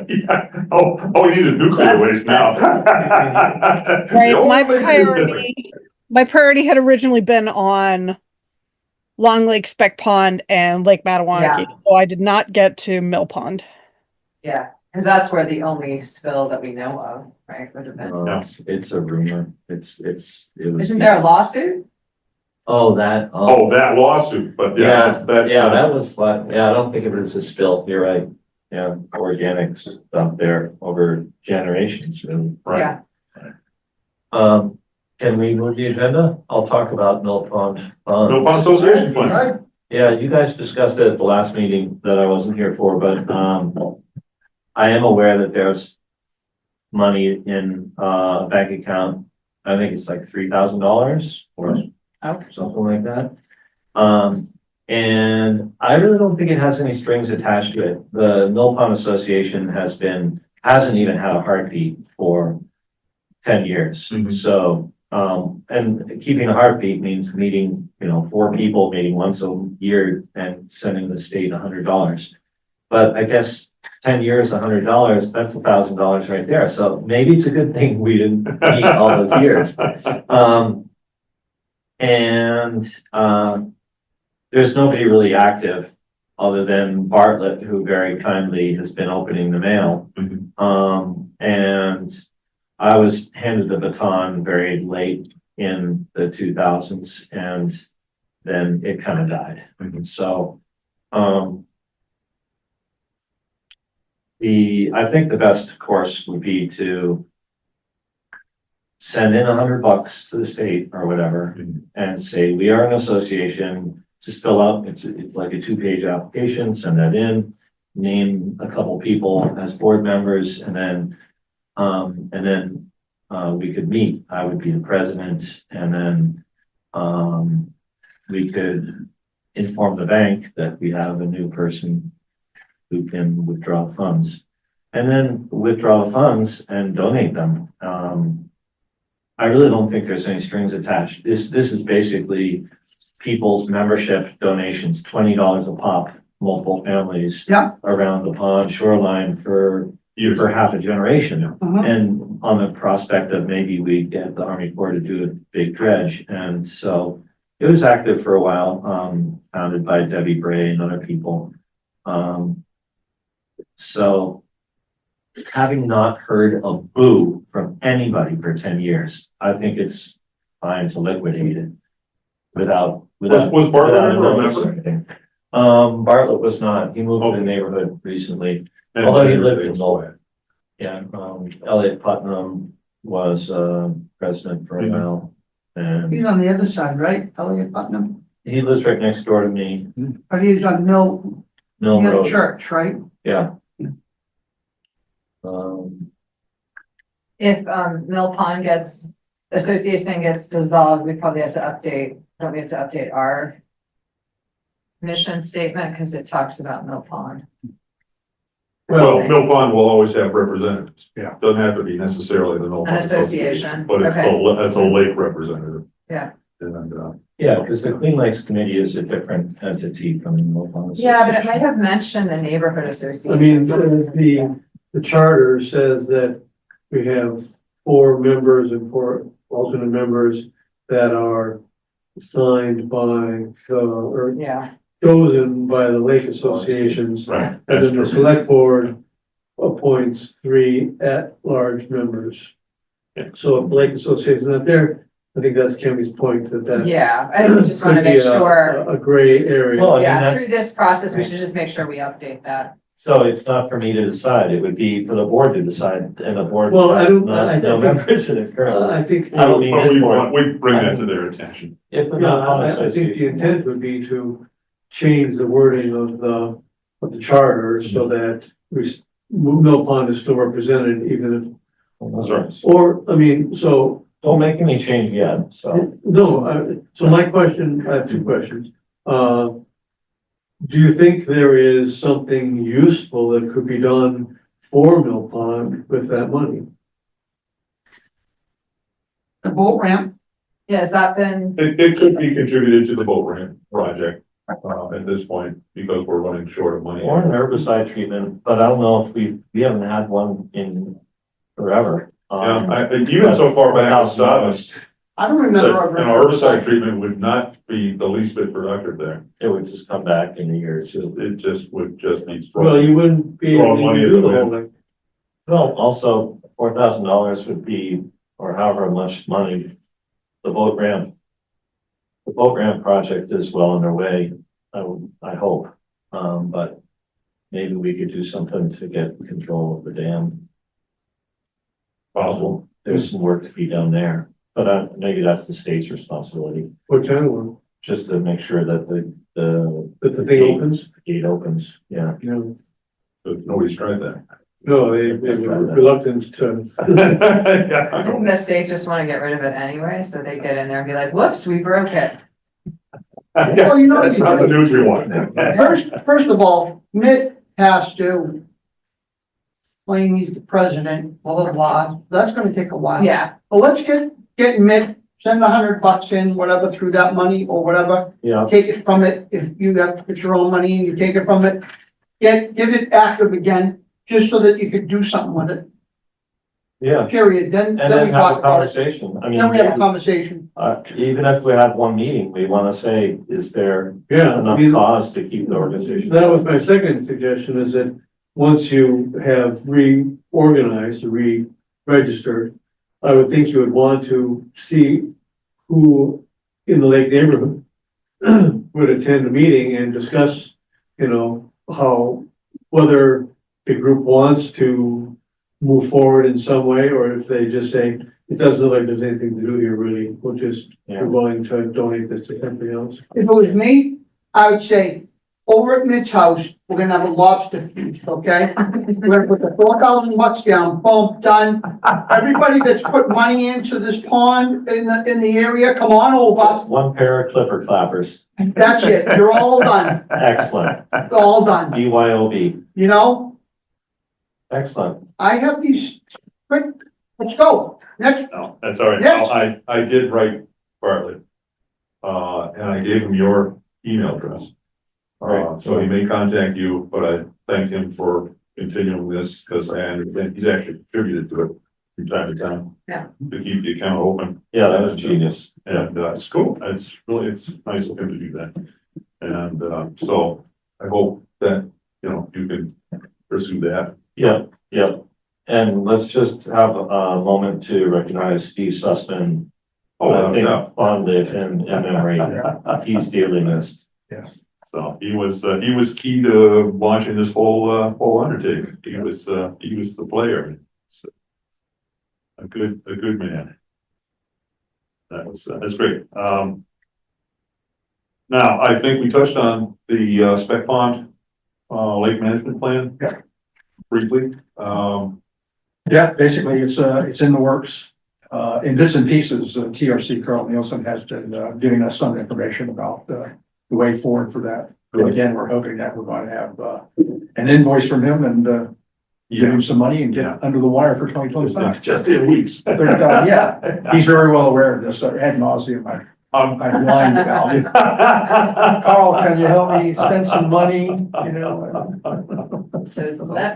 Yeah. Oh, we need is nuclear waste now. Right. The only thing is missing. My priority had originally been on Long Lake, Spec Pond, and Lake Mattawamkeag. Yeah. So I did not get to Mill Pond. Yeah, because that's where the only spill that we know of, right, would have been. It's a rumor. It was. Isn't there a lawsuit? Oh, that. Oh, that lawsuit, but yeah, that's. Yeah, that was like, yeah, I don't think of it as a spill. You're right. Yeah, organic stuff there over generations, really. Right. Yeah. Can we move the agenda? I'll talk about Mill Pond. Mill Pond Association funds. Right. Yeah, you guys discussed it at the last meeting that I wasn't here for, but, I am aware that there's money in a bank account. I think it's like $3,000 or something like that. And I really don't think it has any strings attached to it. The Mill Pond Association hasn't even had a heartbeat for 10 years. Mhm. So, and keeping a heartbeat means meeting, 4 people, meeting once a year and sending the state $100. But I guess 10 years, $100, that's $1,000 right there. So maybe it's a good thing we didn't meet all those years. There's nobody really active other than Bartlett, who very kindly has been opening the mail. Mhm. And I was handed the baton very late in the 2000s, and then it kind of died. Mhm. So, I think the best course would be to send in $100 to the state or whatever and say, we are an association, just fill out, it's like a 2-page application, send that in, name a couple people as board members, and then we could meet. I would be the president, and then we could inform the bank that we have a new person who can withdraw funds. And then withdraw the funds and donate them. I really don't think there's any strings attached. This is basically people's membership donations, $20 a pop, multiple families. Yeah. Around the pond shoreline for half a generation. Mhm. And on the prospect of maybe we get the Army Corps to do a big dredge. And so it was active for a while, founded by Debbie Bray and other people. So having not heard a boo from anybody for 10 years, I think it's fine to liquidate it without. Was Bartlett without a ever a notice or member? anything. Bartlett was not. He moved to the neighborhood recently. And Although he lived in everything's Lowell. quiet. Yeah, Elliot Putnam was president for a Mhm. while. And He's on the other side, right? Elliot Putnam? he lives right next door to me, But he's on Mill, Mill near the Road. church, right? Yeah. Yeah. If, Mill Pond association gets dissolved, we probably have to don't we have to update our mission statement, because it talks about Mill Pond. Well, Mill Pond will always have representatives. Yeah. Doesn't have to be necessarily the Mill An Pond association, But it's okay. that's a lake representative. Yeah. And, Yeah, because the Clean Lakes Committee is a different entity from the Mill Pond Yeah, but it Association. might have mentioned the neighborhood I association. mean, the charter says that we have 4 members and 4 alternate members that are assigned by, or Yeah, chosen by the lake associations. right. And That's then the true. select board appoints 3 at-large members. Yeah. So if the lake association is not there, I think that's Kemi's point, that yeah, I think we just want to could be make sure, a gray area. Well, I mean, yeah, that's, through this process, we should just make sure we update that. so it's not for me to decide. It would be for the board to decide, and the board Well, I has don't- no I think- members in it currently. I think, I don't mean But this we board. bring that to their attention. If the yeah, Mill Pond I think the Association. intent would be to change the wording of the charter so that Mill Pond is still represented even Sorry. if, or, I mean, so. Don't make any change yet, so. No, so my question, I have 2 questions. Do you think there is something useful that could be done for Mill Pond with that money? The boat ramp, Yeah, has that been, It could be contributed to the boat ramp project, at this point, because we're running short of money. Or an herbicide treatment, but I don't know if we haven't had one in forever. Yeah, even so far back as Savas, I don't an remember. ever- herbicide treatment would not be the least bit productive there. It would just come back in a year or two. It just would just need. Well, you wouldn't be Throw able money to at do the the whole wind. thing. Well, also, $4,000 would be, or however much money, the boat ramp. The boat ramp project is well underway, I hope, but maybe we could do something to get control of the dam. Possible, there's some work to be done there, but maybe that's the state's responsibility, What kind of one? just to make sure that the That the thing opens, gate opens, yeah. you know? But nobody's tried that. No, they were reluctant to. Yeah. I think the state just want to get rid of it anyway, so they get in there and be like, whoops, we broke it. Well, you know, That's not the news we want. First of all, Mitt has to claim he's the president, blah, blah, blah. That's gonna take a while. Yeah, But let's get Mitt, send $100 in, whatever, through that money or whatever. Yeah, Take it from it. If you have to put your own money and you take it from it. Get it active again, just so that you could do something with it, yeah, period. Then and we then have talk a about it. conversation, I mean. Then we have a conversation. Even if we have one meeting, we wanna say, is there Yeah, I enough mean, cause to keep the organization? that was my second suggestion, is that once you have reorganized, re-registered, I would think you would want to see who in the Lake neighborhood would attend the meeting and discuss, you know, whether the group wants to move forward in some way, or if they just say, It doesn't look like there's anything to do here, really. We'll just, Yeah. we're willing to donate this to somebody else. If it was me, I would say, over at Mid's house, we're gonna have a lobster feast, okay? We're gonna put the $4,000 down, boom, done. Everybody that's put money into this pond in the area, come on over. One pair of clipper clappers. That's it, you're all done, Excellent. all done, BYOB. you know? Excellent. I have these, quick, let's go, next, No, that's all right. Next. I did write Bartlett. And I gave him your email address. So he may contact you, but I thank him for continuing this, because I understand he's actually contributed to it from time to time. Yeah. To keep the account open, Yeah, that was genius. and, it's cool, it's nice of him to do that. And, so I hope that, you can pursue that. Yep, yep. And let's just have a moment to recognize Steve Sussman. I think fondly in memory. He's dearly missed. So he was key to launching this whole undertaking. He was the player. So, a good man. That's great. Now, I think we touched on the Spec Pond lake management plan. Yeah. Briefly. Yeah, basically, it's in the works. In bits and pieces, TRC Carl Nielsen has been giving us some information about the way forward for that. And again, we're hoping that we're going to have an invoice from him and give him some money and get under the wire for 2025. Just in weeks. Yeah, he's very well aware of this. Ad nauseum, I'm blind about it. Carl, can you help me spend some money? So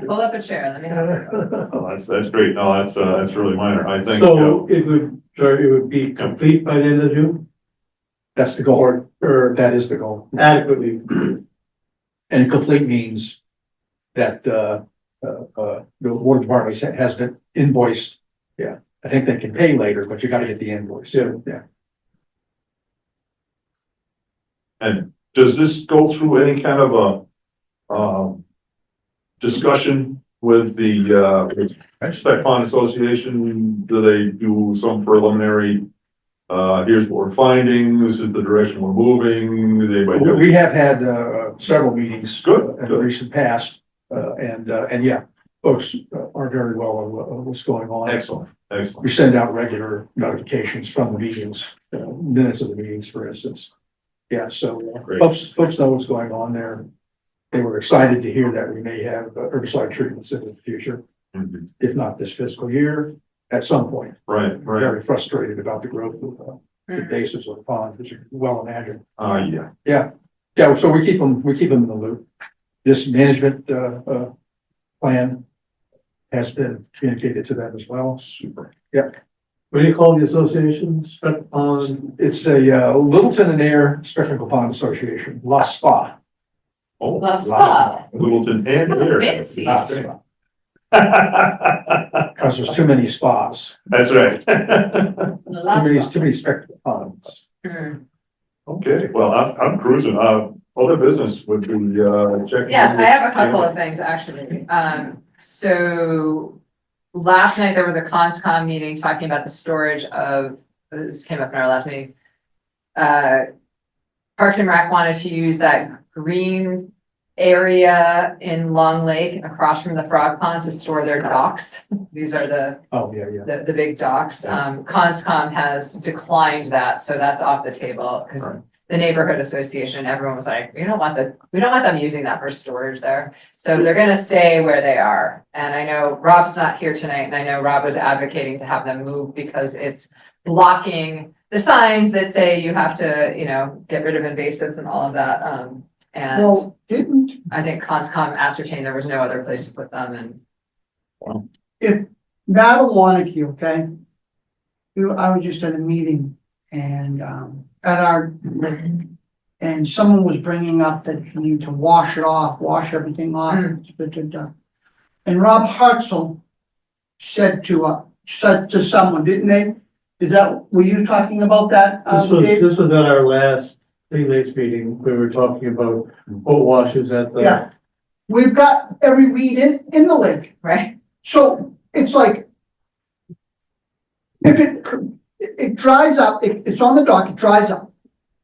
pull up a chair, let me have it. Oh, that's great. No, that's really minor. I think. So it would be complete by the end of June, That's the goal, or that is the goal. adequately. And complete means that the water department has been invoiced. Yeah, I think they can pay later, but you gotta get the invoice. Yeah. And does this go through any kind of a discussion with the Spec Pond Association? Do they do some preliminary, here's what we're finding, this is the direction we're moving? We have had several meetings. Good, In the good. recent past, and yeah, folks are very well aware of what's going on. Excellent, excellent. We send out regular notifications from the meetings, minutes of the meetings, for instance. Yeah, so Great. folks know what's going on there. They were excited to hear that we may have herbicide treatments in the future, Mhm. if not this fiscal year, at some point. Right, right. Very frustrated about the growth of the bases of the pond, which you well imagine. Yeah. Yeah, so we keep them in the loop. This management plan has been communicated to them as well. Super. What do you call the association? Spec Pond? It's a Littleton and Air Spectacle Pond Association, La Spa. Oh, La Spa. Littleton and Air. Fancy. La Spa. Because there's too many spas, That's right. too many spectacle ponds. Hmm. Okay, well, I'm cruising. Other business would be, checking. Yes, I have a couple of things, actually. So last night there was a CONSCOM meeting talking about the storage of, this came up in our last meeting. Parks and Rec wanted to use that green area in Long Lake across from the frog pond to store their docks. These are the Oh, yeah. the big docks. CONSCOM has declined that, so that's off the table, because Right. the neighborhood association, everyone was like, we don't want them using that for storage there. So they're gonna stay where they are. And I know Rob's not here tonight, and I know Rob was advocating to have them move because it's blocking the signs that say you have to, get rid of invasives and all of that. And well, didn't, I think CONSCOM ascertained there was no other place to put them, and if Madewaniki, okay? I was just at a meeting and, at our, and someone was bringing up that you need to wash it off, wash everything off. And Rob Hartzell said to someone, didn't they? Were you talking about that, Dave? This was at our last Clean Lakes meeting. We were talking about boat washes at the. Yeah. We've got every weed in the lake. right? So it's like, If it dries up, it's on the dock, it dries up.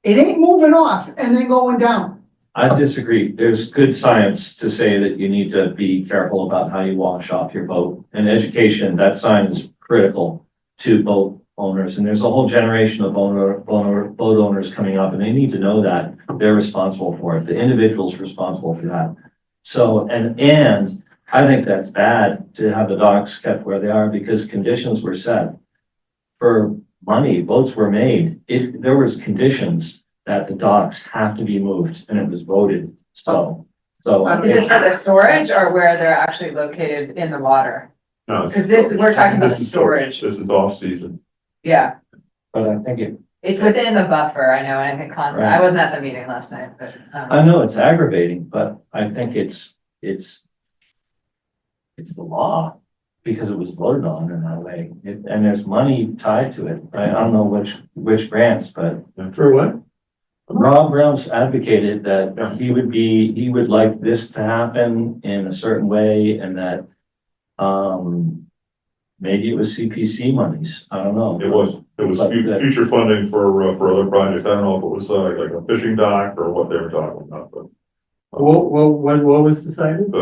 It ain't moving off and then going down. I disagree. There's good science to say that you need to be careful about how you wash off your boat. And education, that sign is critical to boat owners. And there's a whole generation of boat owners coming up, and they need to know that they're responsible for it. The individual's responsible for that. So, and I think that's bad to have the docks kept where they are because conditions were set for money. Boats were made. There was conditions that the docks have to be moved, and it was voted. So Is this for the storage or where they're actually located in the water? No, Because we're talking about the this is storage. This is off-season. Yeah, but I think it's within the buffer, I know, and I think constant, I wasn't at the meeting last night, but. I know it's aggravating, but I think it's the law because it was voted on in that way. And there's money tied to it. I don't know which grants, but For what? Rob Reynolds advocated that he would like this to happen in a certain way and that, maybe it was CPC monies. I don't know. It was future funding for other projects. I don't know if it was like a fishing dock or what they were talking about, but. What was decided?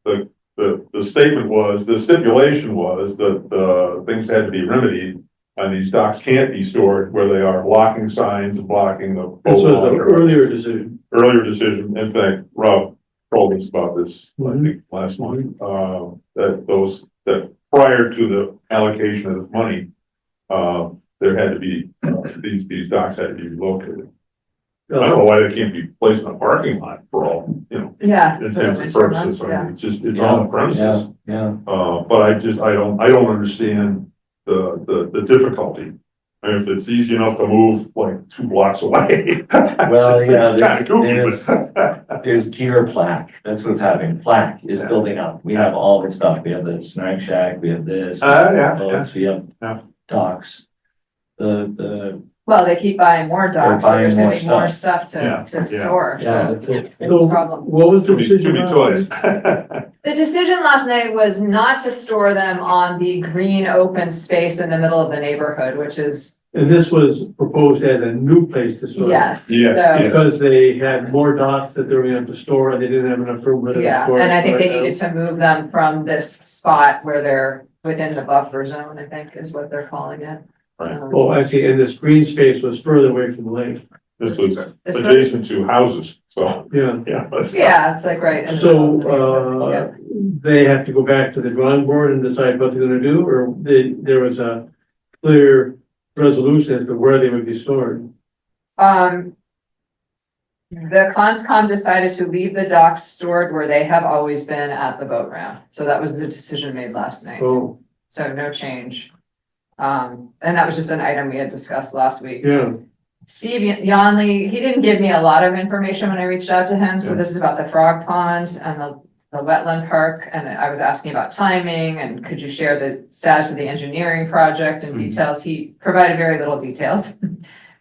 The statement was, the stipulation was that things had to be remedied. And these docks can't be stored where they are, blocking signs and blocking the. This was an earlier decision. Earlier decision. In fact, Rob told us about this, I think, last month, that prior to the allocation of the money, there had to be, these docks had to be relocated. I don't know why they can't be placed in a parking lot for all, Yeah. intents and purposes. I mean, it's on the premises. Yeah. But I don't understand the difficulty. I mean, if it's easy enough to move like 2 blocks away. Well, yeah, It's kinda goofy, there's gear plaque. That's what's happening. Plaque is building up. We have all this stuff. We have the snack shack, we have this. Boats, we have docks. Well, they keep buying more docks, so there's gonna be more stuff Yeah, to store, Yeah, so that's it. it's a problem. What was the Too decision? many on toys. that? The decision last night was not to store them on the green open space in the middle of the neighborhood, which is, And this was proposed as a new place to store. them. yes, Yeah, so, Because they had more docks that they were gonna have to store, and they didn't have enough room. yeah, and I think they needed to move them from this spot where they're within the buffer zone, I think is what they're calling it. Right. Oh, I see, and this green space was further away from the lake. This was adjacent to houses, so, Yeah, yeah. Yeah, it's like right. in the middle of the neighborhood, yeah. so, they have to go back to the drawing board and decide what they're gonna do, or there was a clear resolution as to where they would be stored. The conscom decided to leave the docks stored where they have always been at the boat ramp. So that was the decision made last night. Oh, So no change. And that was just an item we had discussed last week. yeah, Steve Yonley, he didn't give me a lot of information when I reached out to him. So this is about the frog pond and the wetland park. And I was asking about timing and could you share the status of the engineering project and details? He provided very little details.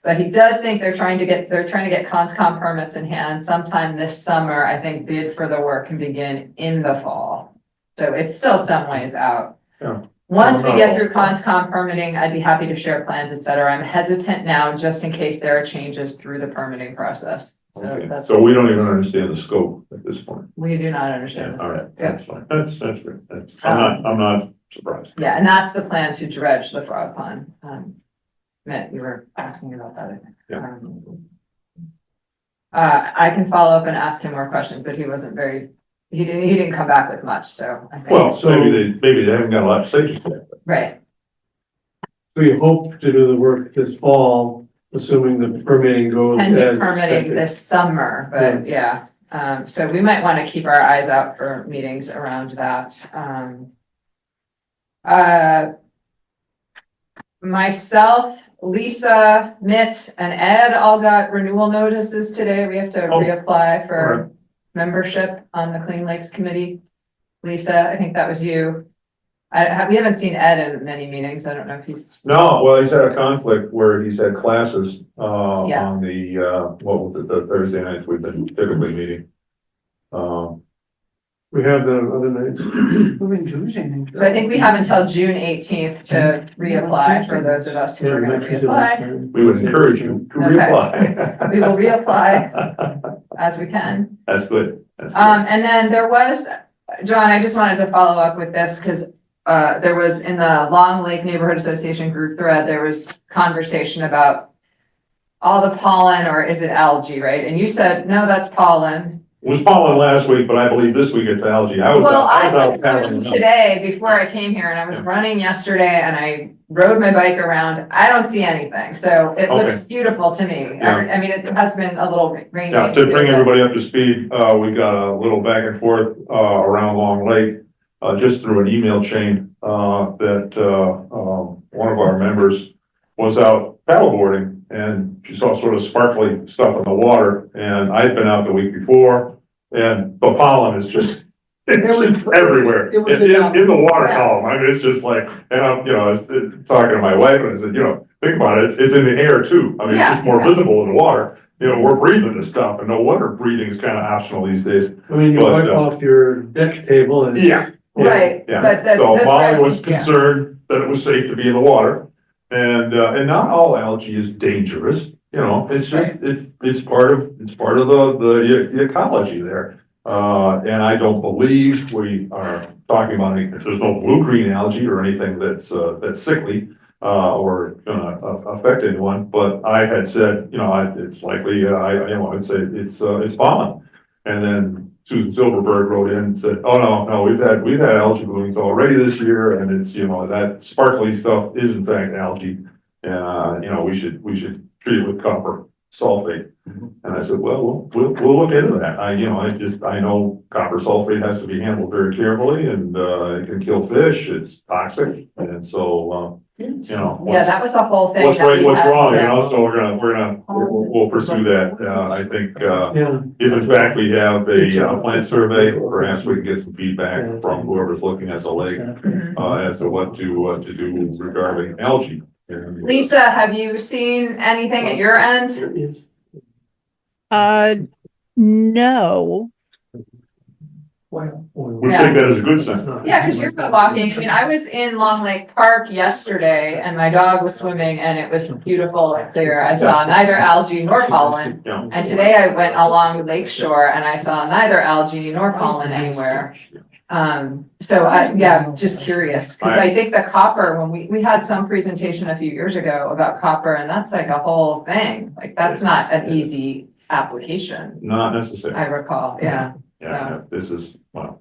But he does think they're trying to get conscom permits in hand sometime this summer. I think bid for the work can begin in the fall. So it's still some ways out. Yeah. Once we get through conscom permitting, I'd be happy to share plans, et cetera. I'm hesitant now just in case there are changes through the permitting process. So Okay. that's, So we don't even understand the scope at this point. we do not Yeah, understand. all right, Yeah. that's fine. That's good. I'm not surprised. Yeah, and that's the plan to dredge the frog pond. Matt, you were asking about that. I think. Yeah. I can follow up and ask him more questions, but he didn't come back with much, so I think. Well, maybe they haven't got a lot to say just yet. Right, we hope to do the work this fall, assuming the permitting goes. pending as permitting expected. this summer, but yeah. So we might want to keep our eyes out for meetings around that. Myself, Lisa, Mitt, and Ed all got renewal notices today. We have to reapply for membership on the Clean Lakes Committee. Lisa, I think that was you. We haven't seen Ed in many meetings. I don't know if he's. No, well, he's had a conflict where he's had classes, Yeah. on the, what was it, the Thursday nights we've been typically meeting. We have the other nights. Moving Tuesday. But I think we have until June 18th to reapply for those of us who are gonna reapply. We would encourage you to Okay. reapply. We will reapply as we can. That's good. That's good. And then there was, John, I just wanted to follow up with this because there was in the Long Lake Neighborhood Association group thread, there was conversation about all the pollen, or is it algae, right? And you said, no, that's pollen. It was pollen last week, but I believe this week it's algae. I was Well, out I went paddling running around. today before I came here and I was running yesterday and I rode my bike around. I don't see anything. So it looks beautiful to me. Yeah. I mean, it has been a little rainy. Yeah, to bring everybody up to speed, we got a little back and forth, around Long Lake, just through an email chain, that, one of our members was out paddleboarding and she saw sort of sparkly stuff in the water, and I'd been out the week before, and the pollen is just, it's just everywhere. It was In the water Yeah. column, I mean, it's just like, and I'm, I was talking to my wife and I said, think about it, it's in the air too. I mean, it's just more Yeah. visible in the water. We're breathing this stuff, and no wonder breathing is kind of optional these days. I mean, you But, wipe off your deck table and. Yeah, Right, yeah. but So Molly was yeah. concerned that it was safe to be in the water. And not all algae is dangerous, it's just, it's part of the ecology there. And I don't believe we are talking about, if there's no blue-green algae or anything that's sickly, or gonna affect anyone, but I had said, it's likely, I'd say it's pollen. And then Susan Silverberg wrote in and said, oh, no, we've had algae blooms already this year, and it's, that sparkly stuff is in fact algae. And, we should treat it with copper sulfate. And I said, well, we'll look into that. I know copper sulfate has to be handled very carefully, and, it can kill fish, it's toxic, and so, Yeah, that was a whole thing. what's that right, we what's had, wrong, yeah. so we'll pursue that. I think, Yeah. if in fact we have a plant survey, perhaps we can get some feedback from whoever's looking at the lake, as to what to do regarding algae. Lisa, have you seen anything at your end? No. We take that as a good sign. Yeah, because you're not walking. I mean, I was in Long Lake Park yesterday and my dog was swimming and it was beautiful and clear. I saw neither algae nor pollen. Yeah. And today I went along Lake Shore and I saw neither algae nor pollen anywhere. So just curious, because I think the copper, when we had some presentation a few years ago about copper, and that's like a whole thing. Like, that's not an easy application, Not necessarily. I recall, yeah. Yeah, this is, my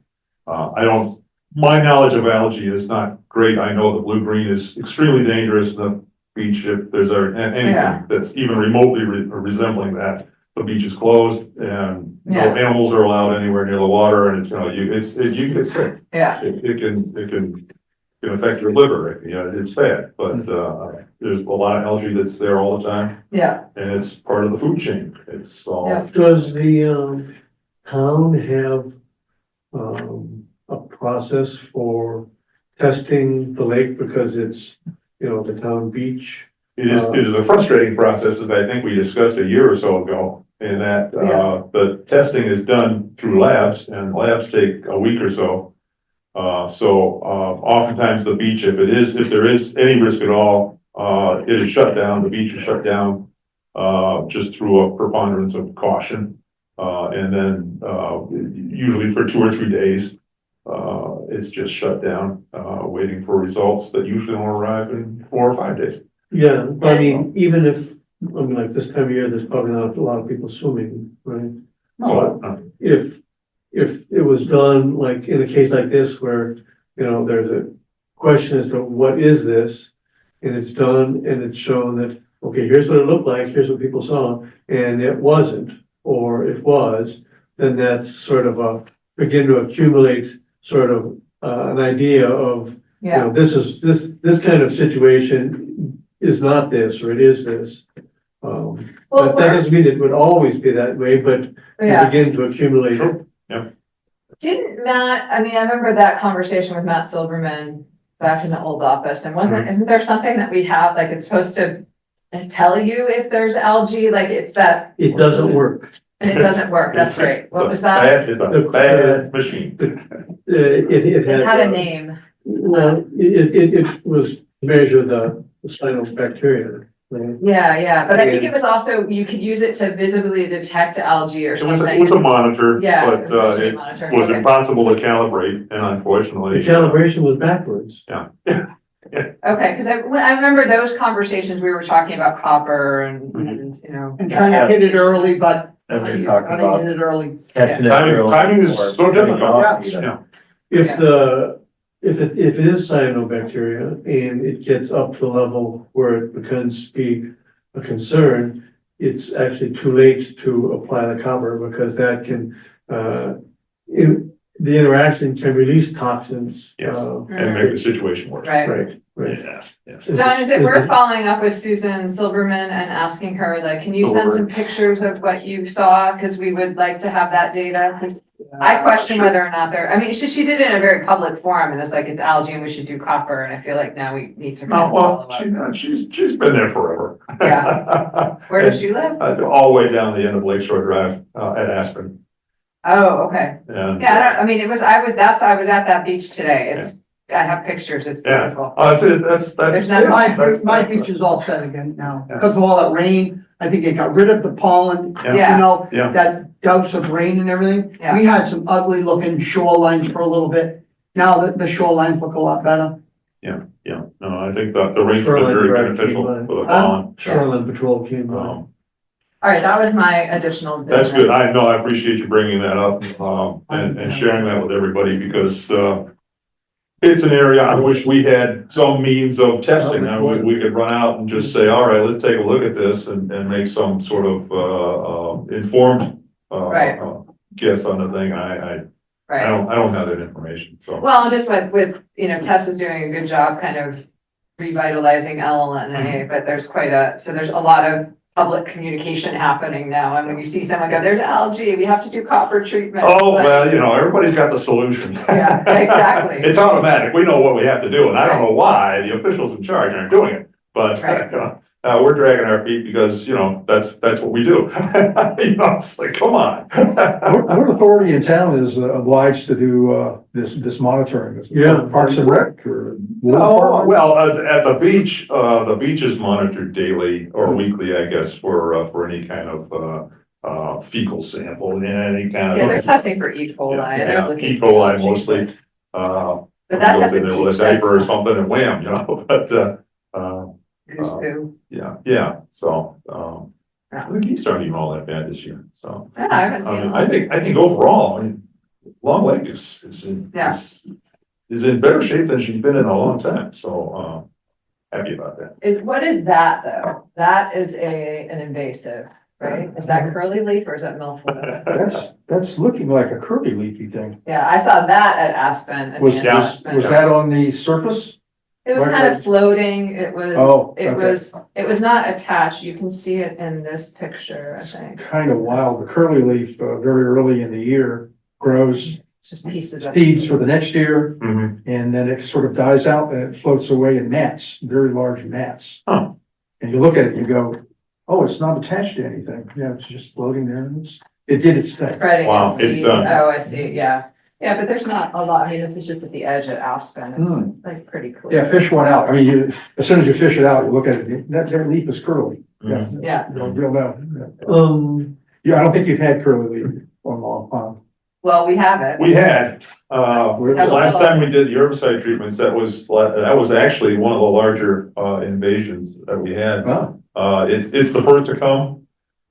knowledge of algae is not great. I know the blue-green is extremely dangerous. The beach, if there's anything Yeah. that's even remotely resembling that, the beach is closed and no Yeah. animals are allowed anywhere near the water, and you can get sick. Yeah, It can affect your liver. It's bad, but, there's a lot of algae that's there all the time, yeah. and it's part of the food chain. It's all. Yeah. Does the, town have, a process for testing the lake because it's, the town beach? It is a frustrating process, as I think we discussed a year or so ago, in that, the testing is done through labs, and labs take a week or so. Oftentimes the beach, if there is any risk at all, it is shut down, the beach is shut down, just through a preponderance of caution. And then, usually for 2 or 3 days, it's just shut down, waiting for results that usually don't arrive in 4 or 5 days. Yeah, I mean, even if, like this time of year, there's probably not a lot of people swimming, right? No, If it was done, like in a case like this where, there's a question as to what is this? And it's done and it's shown that, okay, here's what it looked like, here's what people saw, and it wasn't, or it was, then that's sort of begin to accumulate sort of an idea of, Yeah, this kind of situation is not this, or it is this. well, But that doesn't mean it would always be that way, but you yeah. begin to accumulate. Sure. Didn't Matt, I mean, I remember that conversation with Matt Silverman back in the old office, and isn't there something that we have, like, it's supposed to tell you if there's algae, like, it's that, It doesn't work. And it doesn't work, that's great. What was that? It's a bad machine. It It had a name. Well, it was to measure the cyanobacteria. Right? Yeah, but I think it was also, you could use it to visibly detect algae or It was something. a monitor, Yeah. but, it was a it monitor. was Okay. impossible to calibrate, and unfortunately. The calibration was backwards. Okay, because I remember those conversations, we were talking about copper and, you know. And trying to hit it early, but And how we're do talking you hit about it early? catching it Timing, early timing is or so difficult. off, Yeah. you know. If it is cyanobacteria and it gets up to the level where it becomes be a concern, it's actually too late to apply the copper because that can, the interaction can release toxins. Yes. And make the situation worse. Right. Right. Yes, yes. Don, is it worth following up with Susan Silverman and asking her, like, can you send some pictures of what you saw? Because we would like to have that data, because I question whether or not I mean, she did it in a very public forum, and it's like, it's algae and we should do copper, and I feel like now we need to kind of follow Well, up. she's been there forever. Yeah. Where does she live? All the way down the end of Lakeshore Drive, at Aspen. Oh, okay. And, Yeah, I mean, I was at that beach today. I have pictures, it's Yeah. beautiful. that's. There's nothing. My beach is all set again now, because of all that rain, I think it got rid of the pollen, you Yeah. know, Yeah. that dose of rain and everything. Yeah. We had some ugly looking shorelines for a little bit, now the shorelines look a lot better. Yeah, no, I think the rain's been Shoreline very Drive beneficial came by. for the pond. Shoreline Patrol came by. All right, that was my additional. That's business. good. I appreciate you bringing that up, and sharing that with everybody, because, it's an area I wish we had some means of testing. We could run out and just say, all right, let's take a look at this and make some sort of, informed, Right. guess on the thing. I Right. don't have that information, so. Well, just with, you know, Tess is doing a good job kind of revitalizing LLNA, but there's there's a lot of public communication happening now. And when you see someone go, there's algae, we have to do copper treatment. Oh, But- well, everybody's got the solution. Yeah, exactly. It's automatic. We know what we have to do, and I don't know why the officials in charge aren't doing it. But, Right. we're dragging our feet because, that's what we do. It's like, come on. What authority in town is obliged to do, this monitoring? Is it Yeah. Parks and Rec or? Oh, well, at the beach is monitored daily or weekly, I guess, for any kind of, fecal sample, any kind Yeah, they're of. testing for E. coli. Yeah, They're looking E. for coli algae, mostly. But that's at the Goes in there beach. with a That's diaper or not something and wham, but, goose poo. yeah, so, I think he's not even all that bad this year, so. Yeah, I haven't seen it. I think overall, Long Lake is Yeah. is in better shape than she's been in a long time, so, happy about that. What is that though? That is an invasive, right? Is that curly leaf or is that milfoil? That's looking like a curly leafy thing. Yeah, I saw that at Aspen. at the Was, end of Yeah. Aspen. was that on the surface? It was kind of floating. It was, Oh, it okay. was not attached. You can see it in this picture, I It's think. kind of wild. The curly leaf, very early in the year, grows Just pieces of. seeds for the next year, Mhm. and then it sort of dies out and it floats away in gnats, very large gnats. Huh. And you look at it, and you go, oh, it's not attached to anything. Yeah, it's just floating there. And it did its thing. Spreading Wow, its it's seeds. done. Oh, I see. Yeah. Yeah, but there's not a lot. I mean, this is just at the edge of Aspen. It's Hmm. like pretty cool. Yeah, fish one out. I mean, as soon as you fish it out, you look at it, that leaf is curly. Yeah. Yeah. You'll know. Yeah, I don't think you've had curly leaf on Long Pond. Well, we have it. We had, have a last little- time we did the herbicide treatments, that was actually one of the larger, invasions that we had. Wow. It's the first to come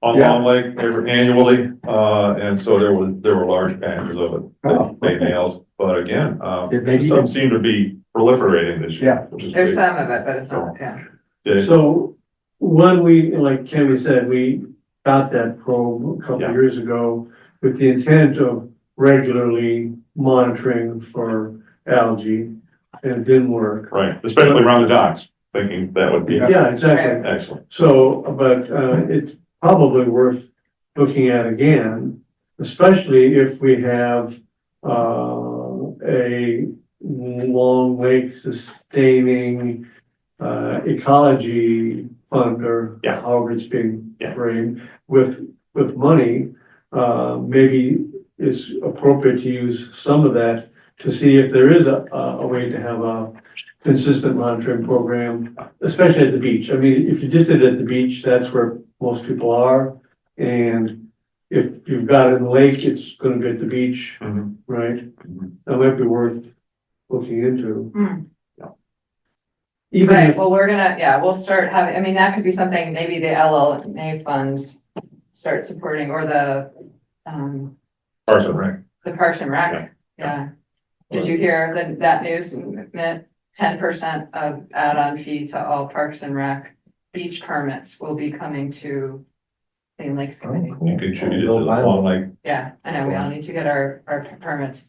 on Yeah. Long Lake and so there were large patches of it Oh, that they okay. nailed, but again, It may it be- doesn't seem to be proliferating this Yeah. year, which is There's great. some of it, but it's not, yeah. Yeah. So when like Kenny said, we got that probe a couple Yeah. years ago with the intent of regularly monitoring for algae, and it didn't work. Right, especially around the docks, thinking that would be Yeah, exactly. excellent. So, but it's probably worth looking at again, especially if we have a Long Lake sustaining ecology fund or Yeah. however it's being Yeah. framed with money maybe it's appropriate to use some of that to see if there is a way to have a consistent monitoring program, especially at the beach. I mean, if you just did it at the beach, that's where most people are. And if you've got it in the lake, it's gonna be at the beach, Mhm. right? Mhm. That might be worth looking into. Hmm. Even Right, if, well, we'll start having, I mean, that could be something, maybe the LLMA funds start supporting, or Parks and Rec. the Parks and Yeah. Rec, yeah. Did you hear that news, Mitt? 10% of add-on fee to all Parks and Rec beach permits will be coming to Clean Lakes Committee. You contributed to the Long Lake. Yeah, I know, we all need to get our permits.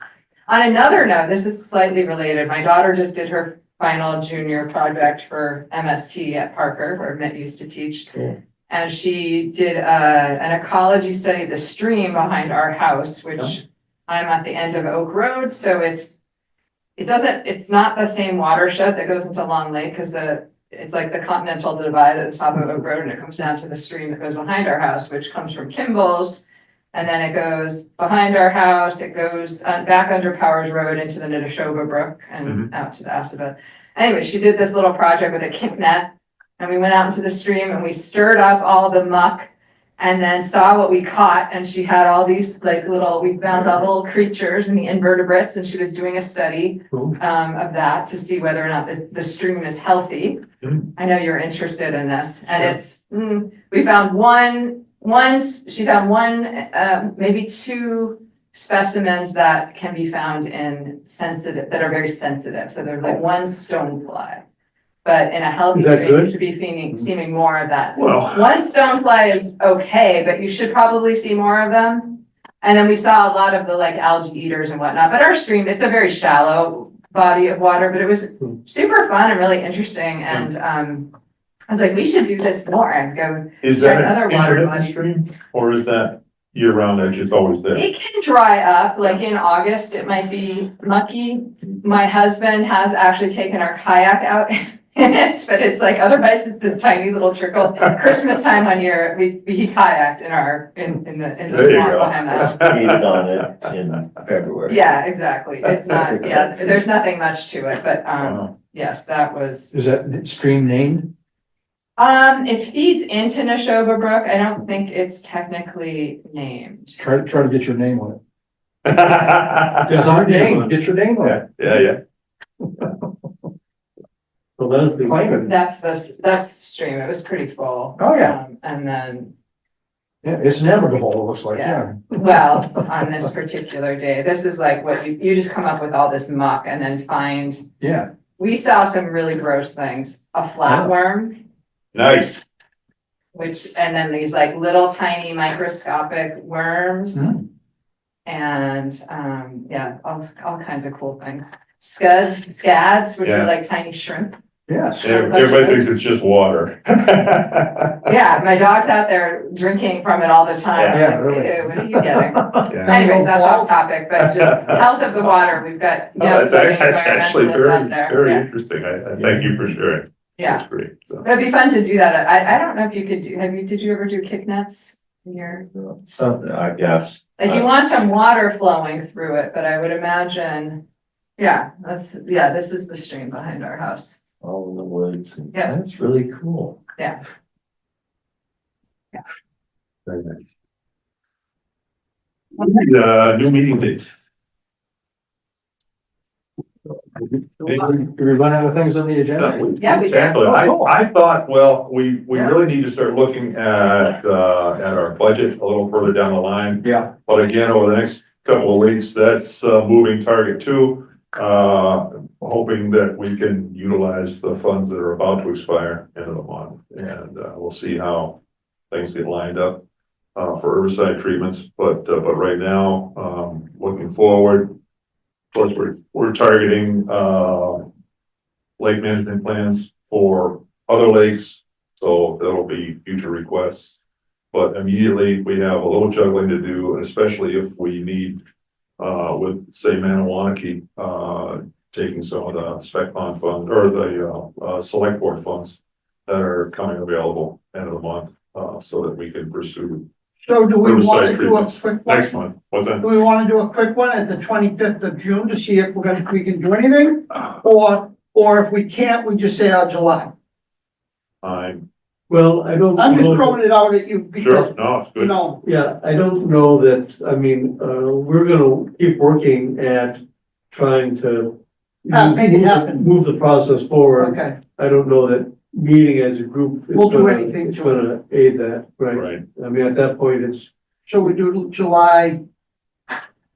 On another note, this is slightly related, my daughter just did her final junior project for MST at Parker, where Mitt used to teach. Cool. And she did an ecology study of the stream behind our house, which I'm at the end of Oak Road, so it's not the same watershed that goes into Long Lake, because it's like the Continental Divide at the top of Oak Road, and it comes down to the stream that goes behind our house, which comes from Kimball's. And then it goes behind our house, it goes back under Powers Road into the Nittashobha Brook and out to the Assabet. Anyway, she did this little project with a kick net, and we went out into the stream and we stirred up all the muck and then saw what we caught. And she had all these we found all the little creatures and the invertebrates, and she was doing a study of that to see whether or not the stream is healthy. Mhm. I know you're interested in this, and we found she found one, maybe two specimens that can be found that are very sensitive. So there's like one stonefly, but in a healthy Is that state, good? you should be seeming more of that. Well, One stonefly is okay, but you should probably see more of them. And then we saw a lot of the algae eaters and whatnot, but our stream, it's a very shallow body of water, but it was super fun and really interesting. And, I was like, we should do this more and go. is that check other an water intermittent bodies. stream, or is that year round, it's just always there? It can dry up, like in August, it might be mucky. My husband has actually taken our kayak out in it, but it's otherwise it's this tiny little trickle. Christmas time one year, he kayaked in the There you swamp go. behind us. Skated on it in February. Yeah, exactly. It's not, there's nothing much to it, but, yes, that was. Is that stream named? It feeds into Neshoba Brook. I don't think it's technically named. Try to get your name on it. Yeah, Yeah. Your name, get your name on it. yeah. So Leslie, Claim it. That's stream. It was pretty full. Oh, yeah. And then, Yeah, it's navigable, it looks like, yeah. well, on this particular day, this is like what you just come up with all this muck and then find, Yeah, we saw some really gross things. A flatworm, Nice. and then these little tiny microscopic worms. Mhm. And, all kinds of cool things. Scads, which Yeah. are like tiny shrimp. yes. Everybody thinks it's just water. Yeah, my dog's out there drinking from it all the time. I'm Yeah, like, really. "Ew, what are you getting?" Yeah. Anyways, that's off topic, but just health of the water, we've got. No, that's actually environmentalists very, out there. very Yeah. interesting. I thank you for sharing. Yeah, That's great. So, it'd be fun to do that. I don't know if you could did you ever do kick nets in your? Something, I guess. You want some water flowing through it, but I would imagine, this is the stream behind our house. All in the woods. Yeah. That's really cool. Yeah. very nice. New meeting date. Did we run out of things on the agenda? Yeah, we did. Exactly. Oh, cool. I thought, well, we Yeah. really need to start looking at our budget a little further down the line. Yeah, But again, over the next couple of weeks, that's a moving target too. Hoping that we can utilize the funds that are about to expire end of the month. And we'll see how things get lined up for herbicide treatments. But right now, looking forward, of course, we're targeting lake management plans for other lakes. So that'll be future requests. But immediately we have a little juggling to do, and especially if we need, with say Manawanaki, taking some of the spec pond funds or the select board funds that are coming available end of the month, so that we can pursue So do we want herbicide to do a treatments quick one? next month. What's that? Do we want to do a quick one at the 25th of June to see if we can do anything? Or if we can't, we just say July? I, Well, I don't. I'm just know- throwing it out at you sure, because, no, it's you good. know, Yeah, I don't know that, I mean, we're gonna keep working at trying to. Make it happen. Move the process forward. okay, I don't know that meeting as a group. is We'll do gonna- anything It's to gonna aid that, right? Right. I mean, at that point, it's, so we do July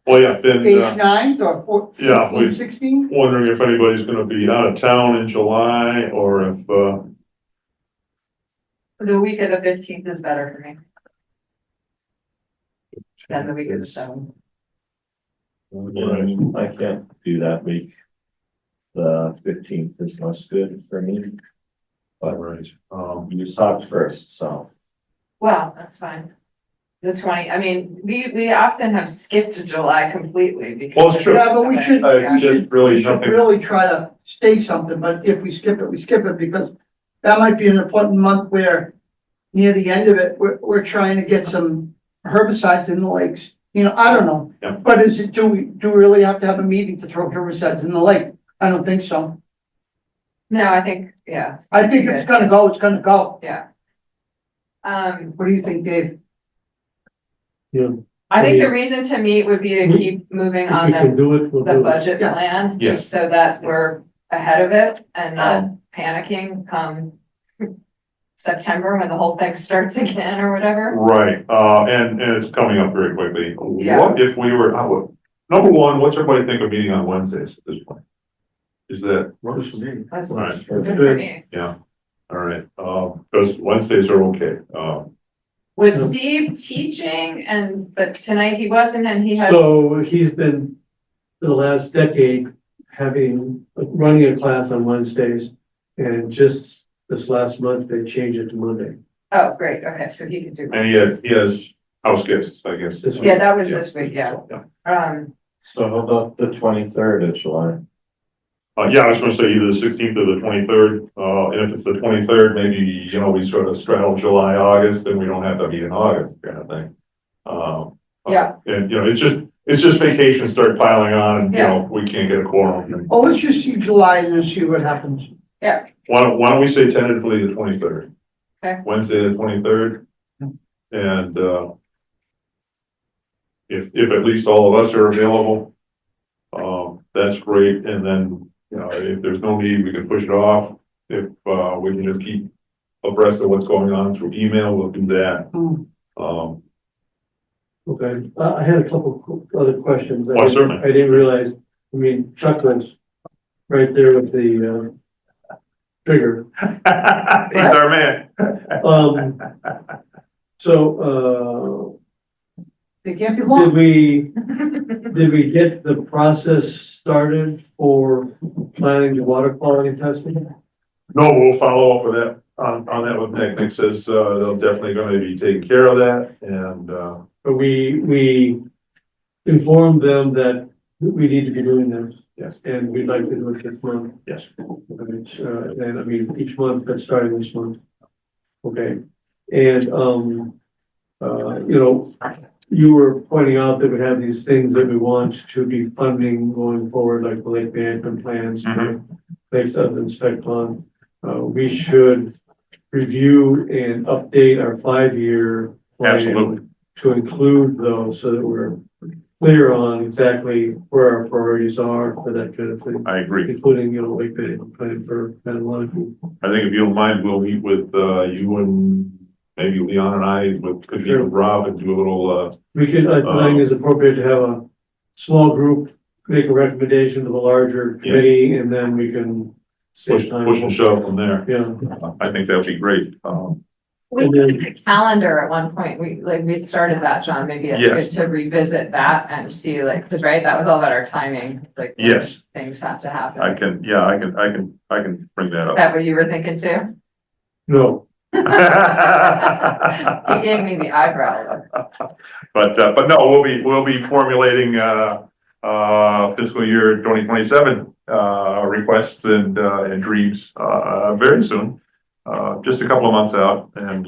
Well, yeah, then, 8th, 9th or yeah, 14th, 16th? wondering if anybody's gonna be out of town in July or if, The week of the 15th is better for me than the week of the 7th. I can't do that week. The 15th is less good for me, all right, you talked first, so. Well, that's fine. The 20, I mean, we often have skipped July completely because. Well, it's true. Yeah, but we should, It's just really we should nothing. really try to say something, but if we skip it, we skip it because that might be an important month where near the end of it, we're trying to get some herbicides in the lakes. You know, I don't know. Yeah. But do we really have to have a meeting to throw herbicides in the lake? I don't think so. No, I think, yeah. I think if it's gonna go, it's gonna go. Yeah. What do you think, Dave? I think the reason to meet would be to keep moving if on we can do it, we'll the do it. budget Yeah. plan, Yeah. just so that we're ahead of it and not panicking come September when the whole thing starts again or whatever. Right, and it's coming up very quickly. Yeah. What if we were, number one, what's everybody think of meeting on Wednesdays at this point? Is that, Works for me. That's Right. good for me. yeah, all right, because Wednesdays are okay, Was Steve teaching but tonight he wasn't and he had, So he's been, for the last decade, running a class on Wednesdays. And just this last month, they changed it to Monday. oh, great, okay, so he could do. and he has house guests, I guess. This week. Yeah, that was this week, yeah. Yeah. So how about the 23rd of July? Yeah, I was gonna say either the 16th or the 23rd, and if it's the 23rd, maybe, you know, we sort of straddle July, August, then we don't have to meet in August, kind of thing. Yeah. And, you know, it's just vacations start piling on, and, you know, we can't get a quorum. Oh, let's just see July and then see what happens. Why don't we say tentatively the 23rd? Okay. Wednesday, the 23rd, and, if at least all of us are available, that's great, and then, you know, if there's no need, we can push it off. If, we can just keep abreast of what's going on through email, we'll do that. Hmm. Okay, I had a couple other questions. Oh, certainly. I didn't realize, I mean, Chuck was right there with the, trigger. He's our man. So, They can't be did long. we get the process started for planning the water quality testing? No, we'll follow up with that, on that with Nick. Nick says, they're definitely gonna be taking care of that, and, Or we informed them that we need to be doing this. Yes. And we'd like to do it this month. yes. And I mean, each month, but starting this month. Okay, and, you know, you were pointing out that we have these things that we want to be funding going forward, like the lake management plans, lakes of inspect on. We should review and update our 5-year plan Absolutely. to include those so that we're clear on exactly where our priorities are for that kind of thing, I agree. including, you know, lake management plan for Metalantic. I think if you don't mind, we'll meet with, you and maybe Leon and I, could meet with Rob and do a little, We could, I think it's appropriate to have a small group make a recommendation to the larger committee, and then we can push save time. and shove from there. Yeah, I think that'd be great. We And did a calendar at one point, we'd started that, John, maybe it's Yes. good to revisit that and see like, cause right, that was all about our timing, like. when Yes. Things have to happen. I can bring that Is up. that what you were thinking too? no, He gave me the eyebrow look. But no, we'll be formulating, fiscal year 2027, requests and dreams, very soon. Just a couple of months out, and,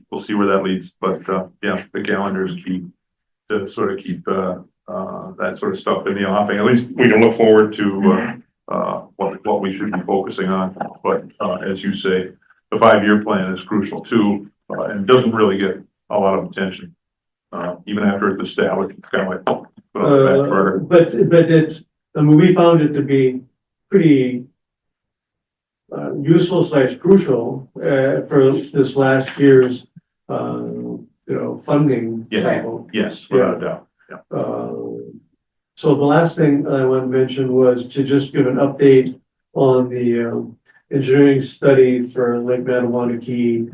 we'll see where that leads, but, yeah, the calendar is key to sort of keep, that sort of stuff in the offing. At least we can look forward to, what we should be focusing on. But, as you say, the 5-year plan is crucial too, and doesn't really get a lot of attention. Even after it's established, it's kind of like, put on the back burner. But it's, I mean, we found it to be pretty useful / crucial, for this last year's, funding. Yeah. cycle. Yes, without a doubt. So the last thing I want to mention was to just give an update on the, engineering study for Lake Mattawanakee.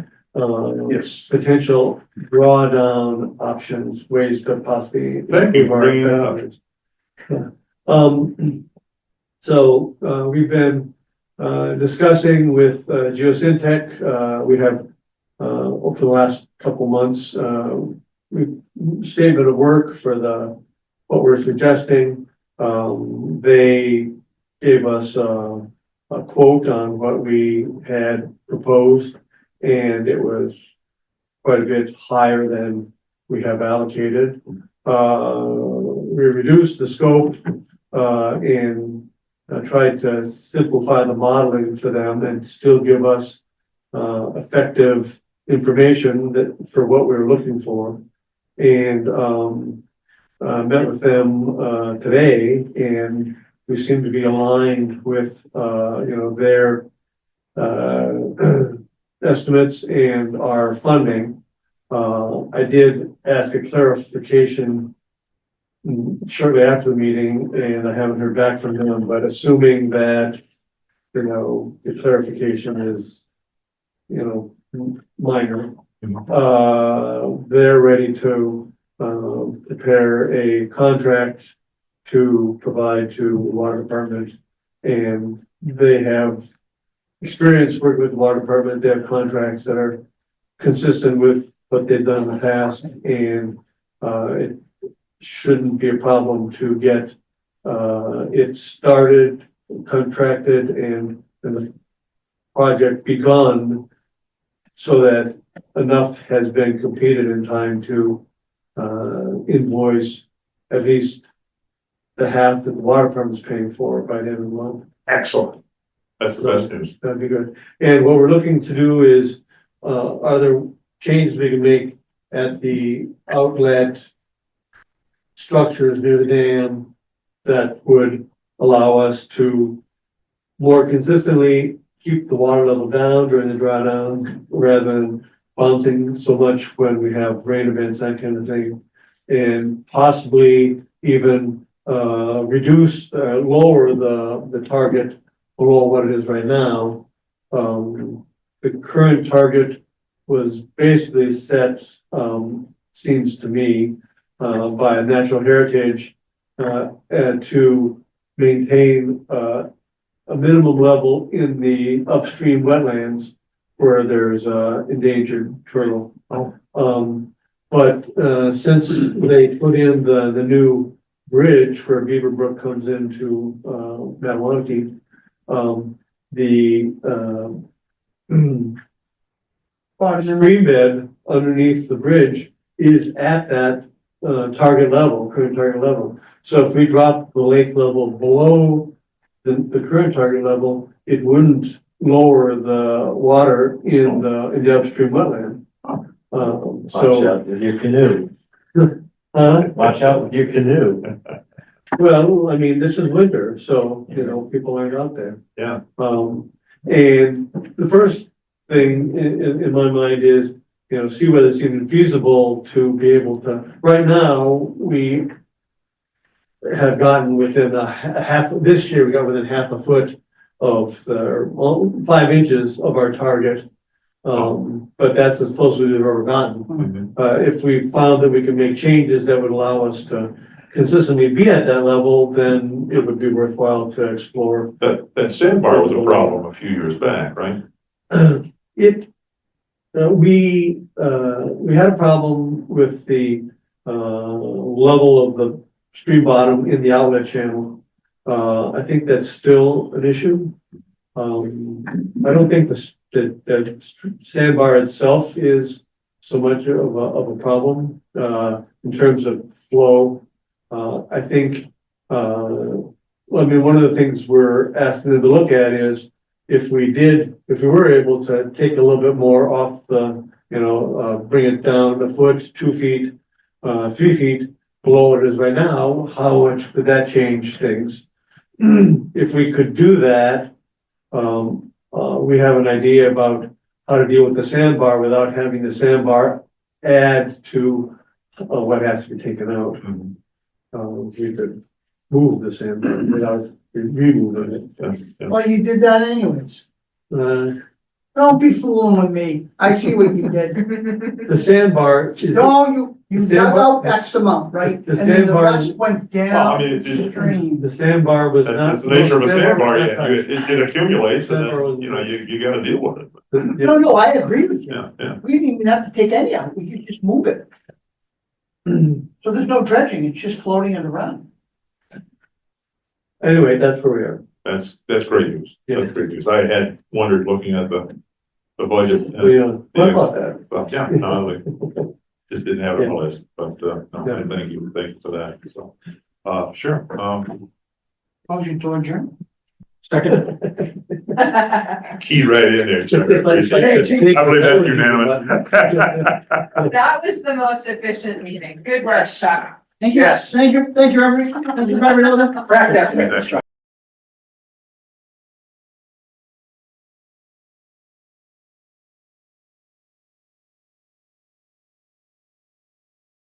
Yes. Potential drawdown options, ways to possibly. Thank you for bringing that up. So, we've been, discussing with, Geosyntec, we have, over the last couple months, statement of work for what we're suggesting. They gave us, a quote on what we had proposed, and it was quite a bit higher than we have allocated. We reduced the scope, and tried to simplify the modeling for them and still give us, effective information for what we were looking for. And, met with them, today, and we seem to be aligned with, their, estimates and our funding. I did ask a clarification shortly after the meeting, and I haven't heard back from them, but assuming that, the clarification is, minor, they're ready to, prepare a contract to provide to the water department. And they have experience working with the water department. They have contracts that are consistent with what they've done in the past, and it shouldn't be a problem to get it started, contracted, and the project begun so that enough has been completed in time to invoice at least the half that the water department is paying for by the end of the month. Excellent. That's the best news. That'd be good. And what we're looking to do is, are there changes we can make at the outlet structures near the dam that would allow us to more consistently keep the water level down during the drawdown rather than bouncing so much when we have rain events, that kind of thing. And possibly even reduce, lower the target below what it is right now. The current target was basically set, seems to me, by Natural Heritage, and to maintain a minimum level in the upstream wetlands where there's endangered turtle. But since they put in the new bridge where Beaver Brook comes into Mattawanakee, the stream bed underneath the bridge is at that target level, current target level. So if we drop the lake level below the current target level, it wouldn't lower the water in the upstream wetland. Watch out with your canoe. Watch out with your canoe. Well, I mean, this is winter, so, people aren't out there. Yeah. And the first thing in my mind is, see whether it's even feasible to be able to, right now, we have gotten within this year, we got within half a foot of 5 inches of our target. But that's as close as we've ever gotten. If we found that we could make changes that would allow us to consistently be at that level, then it would be worthwhile to explore. That sandbar was a problem a few years back, right? We had a problem with the level of the stream bottom in the outlet channel. I think that's still an issue. I don't think the sandbar itself is so much of a problem, in terms of flow. I think, I mean, one of the things we're asking them to look at is if we were able to take a little bit more off the, bring it down a foot, 2 feet, 3 feet below what it is right now, how much would that change things? If we could do that, we have an idea about how to deal with the sandbar without having the sandbar add to what has to be taken out. We could move the sandbar without removing it. Well, you did that anyways. Don't be fooling with me. I see what you did. The sandbar is, No, you The dug out sandbar- X amount, right? the And then the sandbar- rest went Well, I down mean, the stream. the sandbar was not. That's the nature of a sandbar, Yeah. it accumulates, and Sandbar was- then, you gotta deal with it. No, I agree with you. Yeah. We didn't even have to take any out. We could just move it. So there's no dredging. It's just floating it around. Anyway, that's where we are. That's great news. That's great news. I had wondered, looking at the budget. What about that? But yeah, no, like, just didn't have it on the list, but, no, and thank you for that, so, sure, Motion to adjourn. Second. key right in there, Chuck. I believe that's unanimous. That was the most efficient meeting. Good work, Chuck. Thank you. Yes. Thank you, everyone. Thank you, everyone.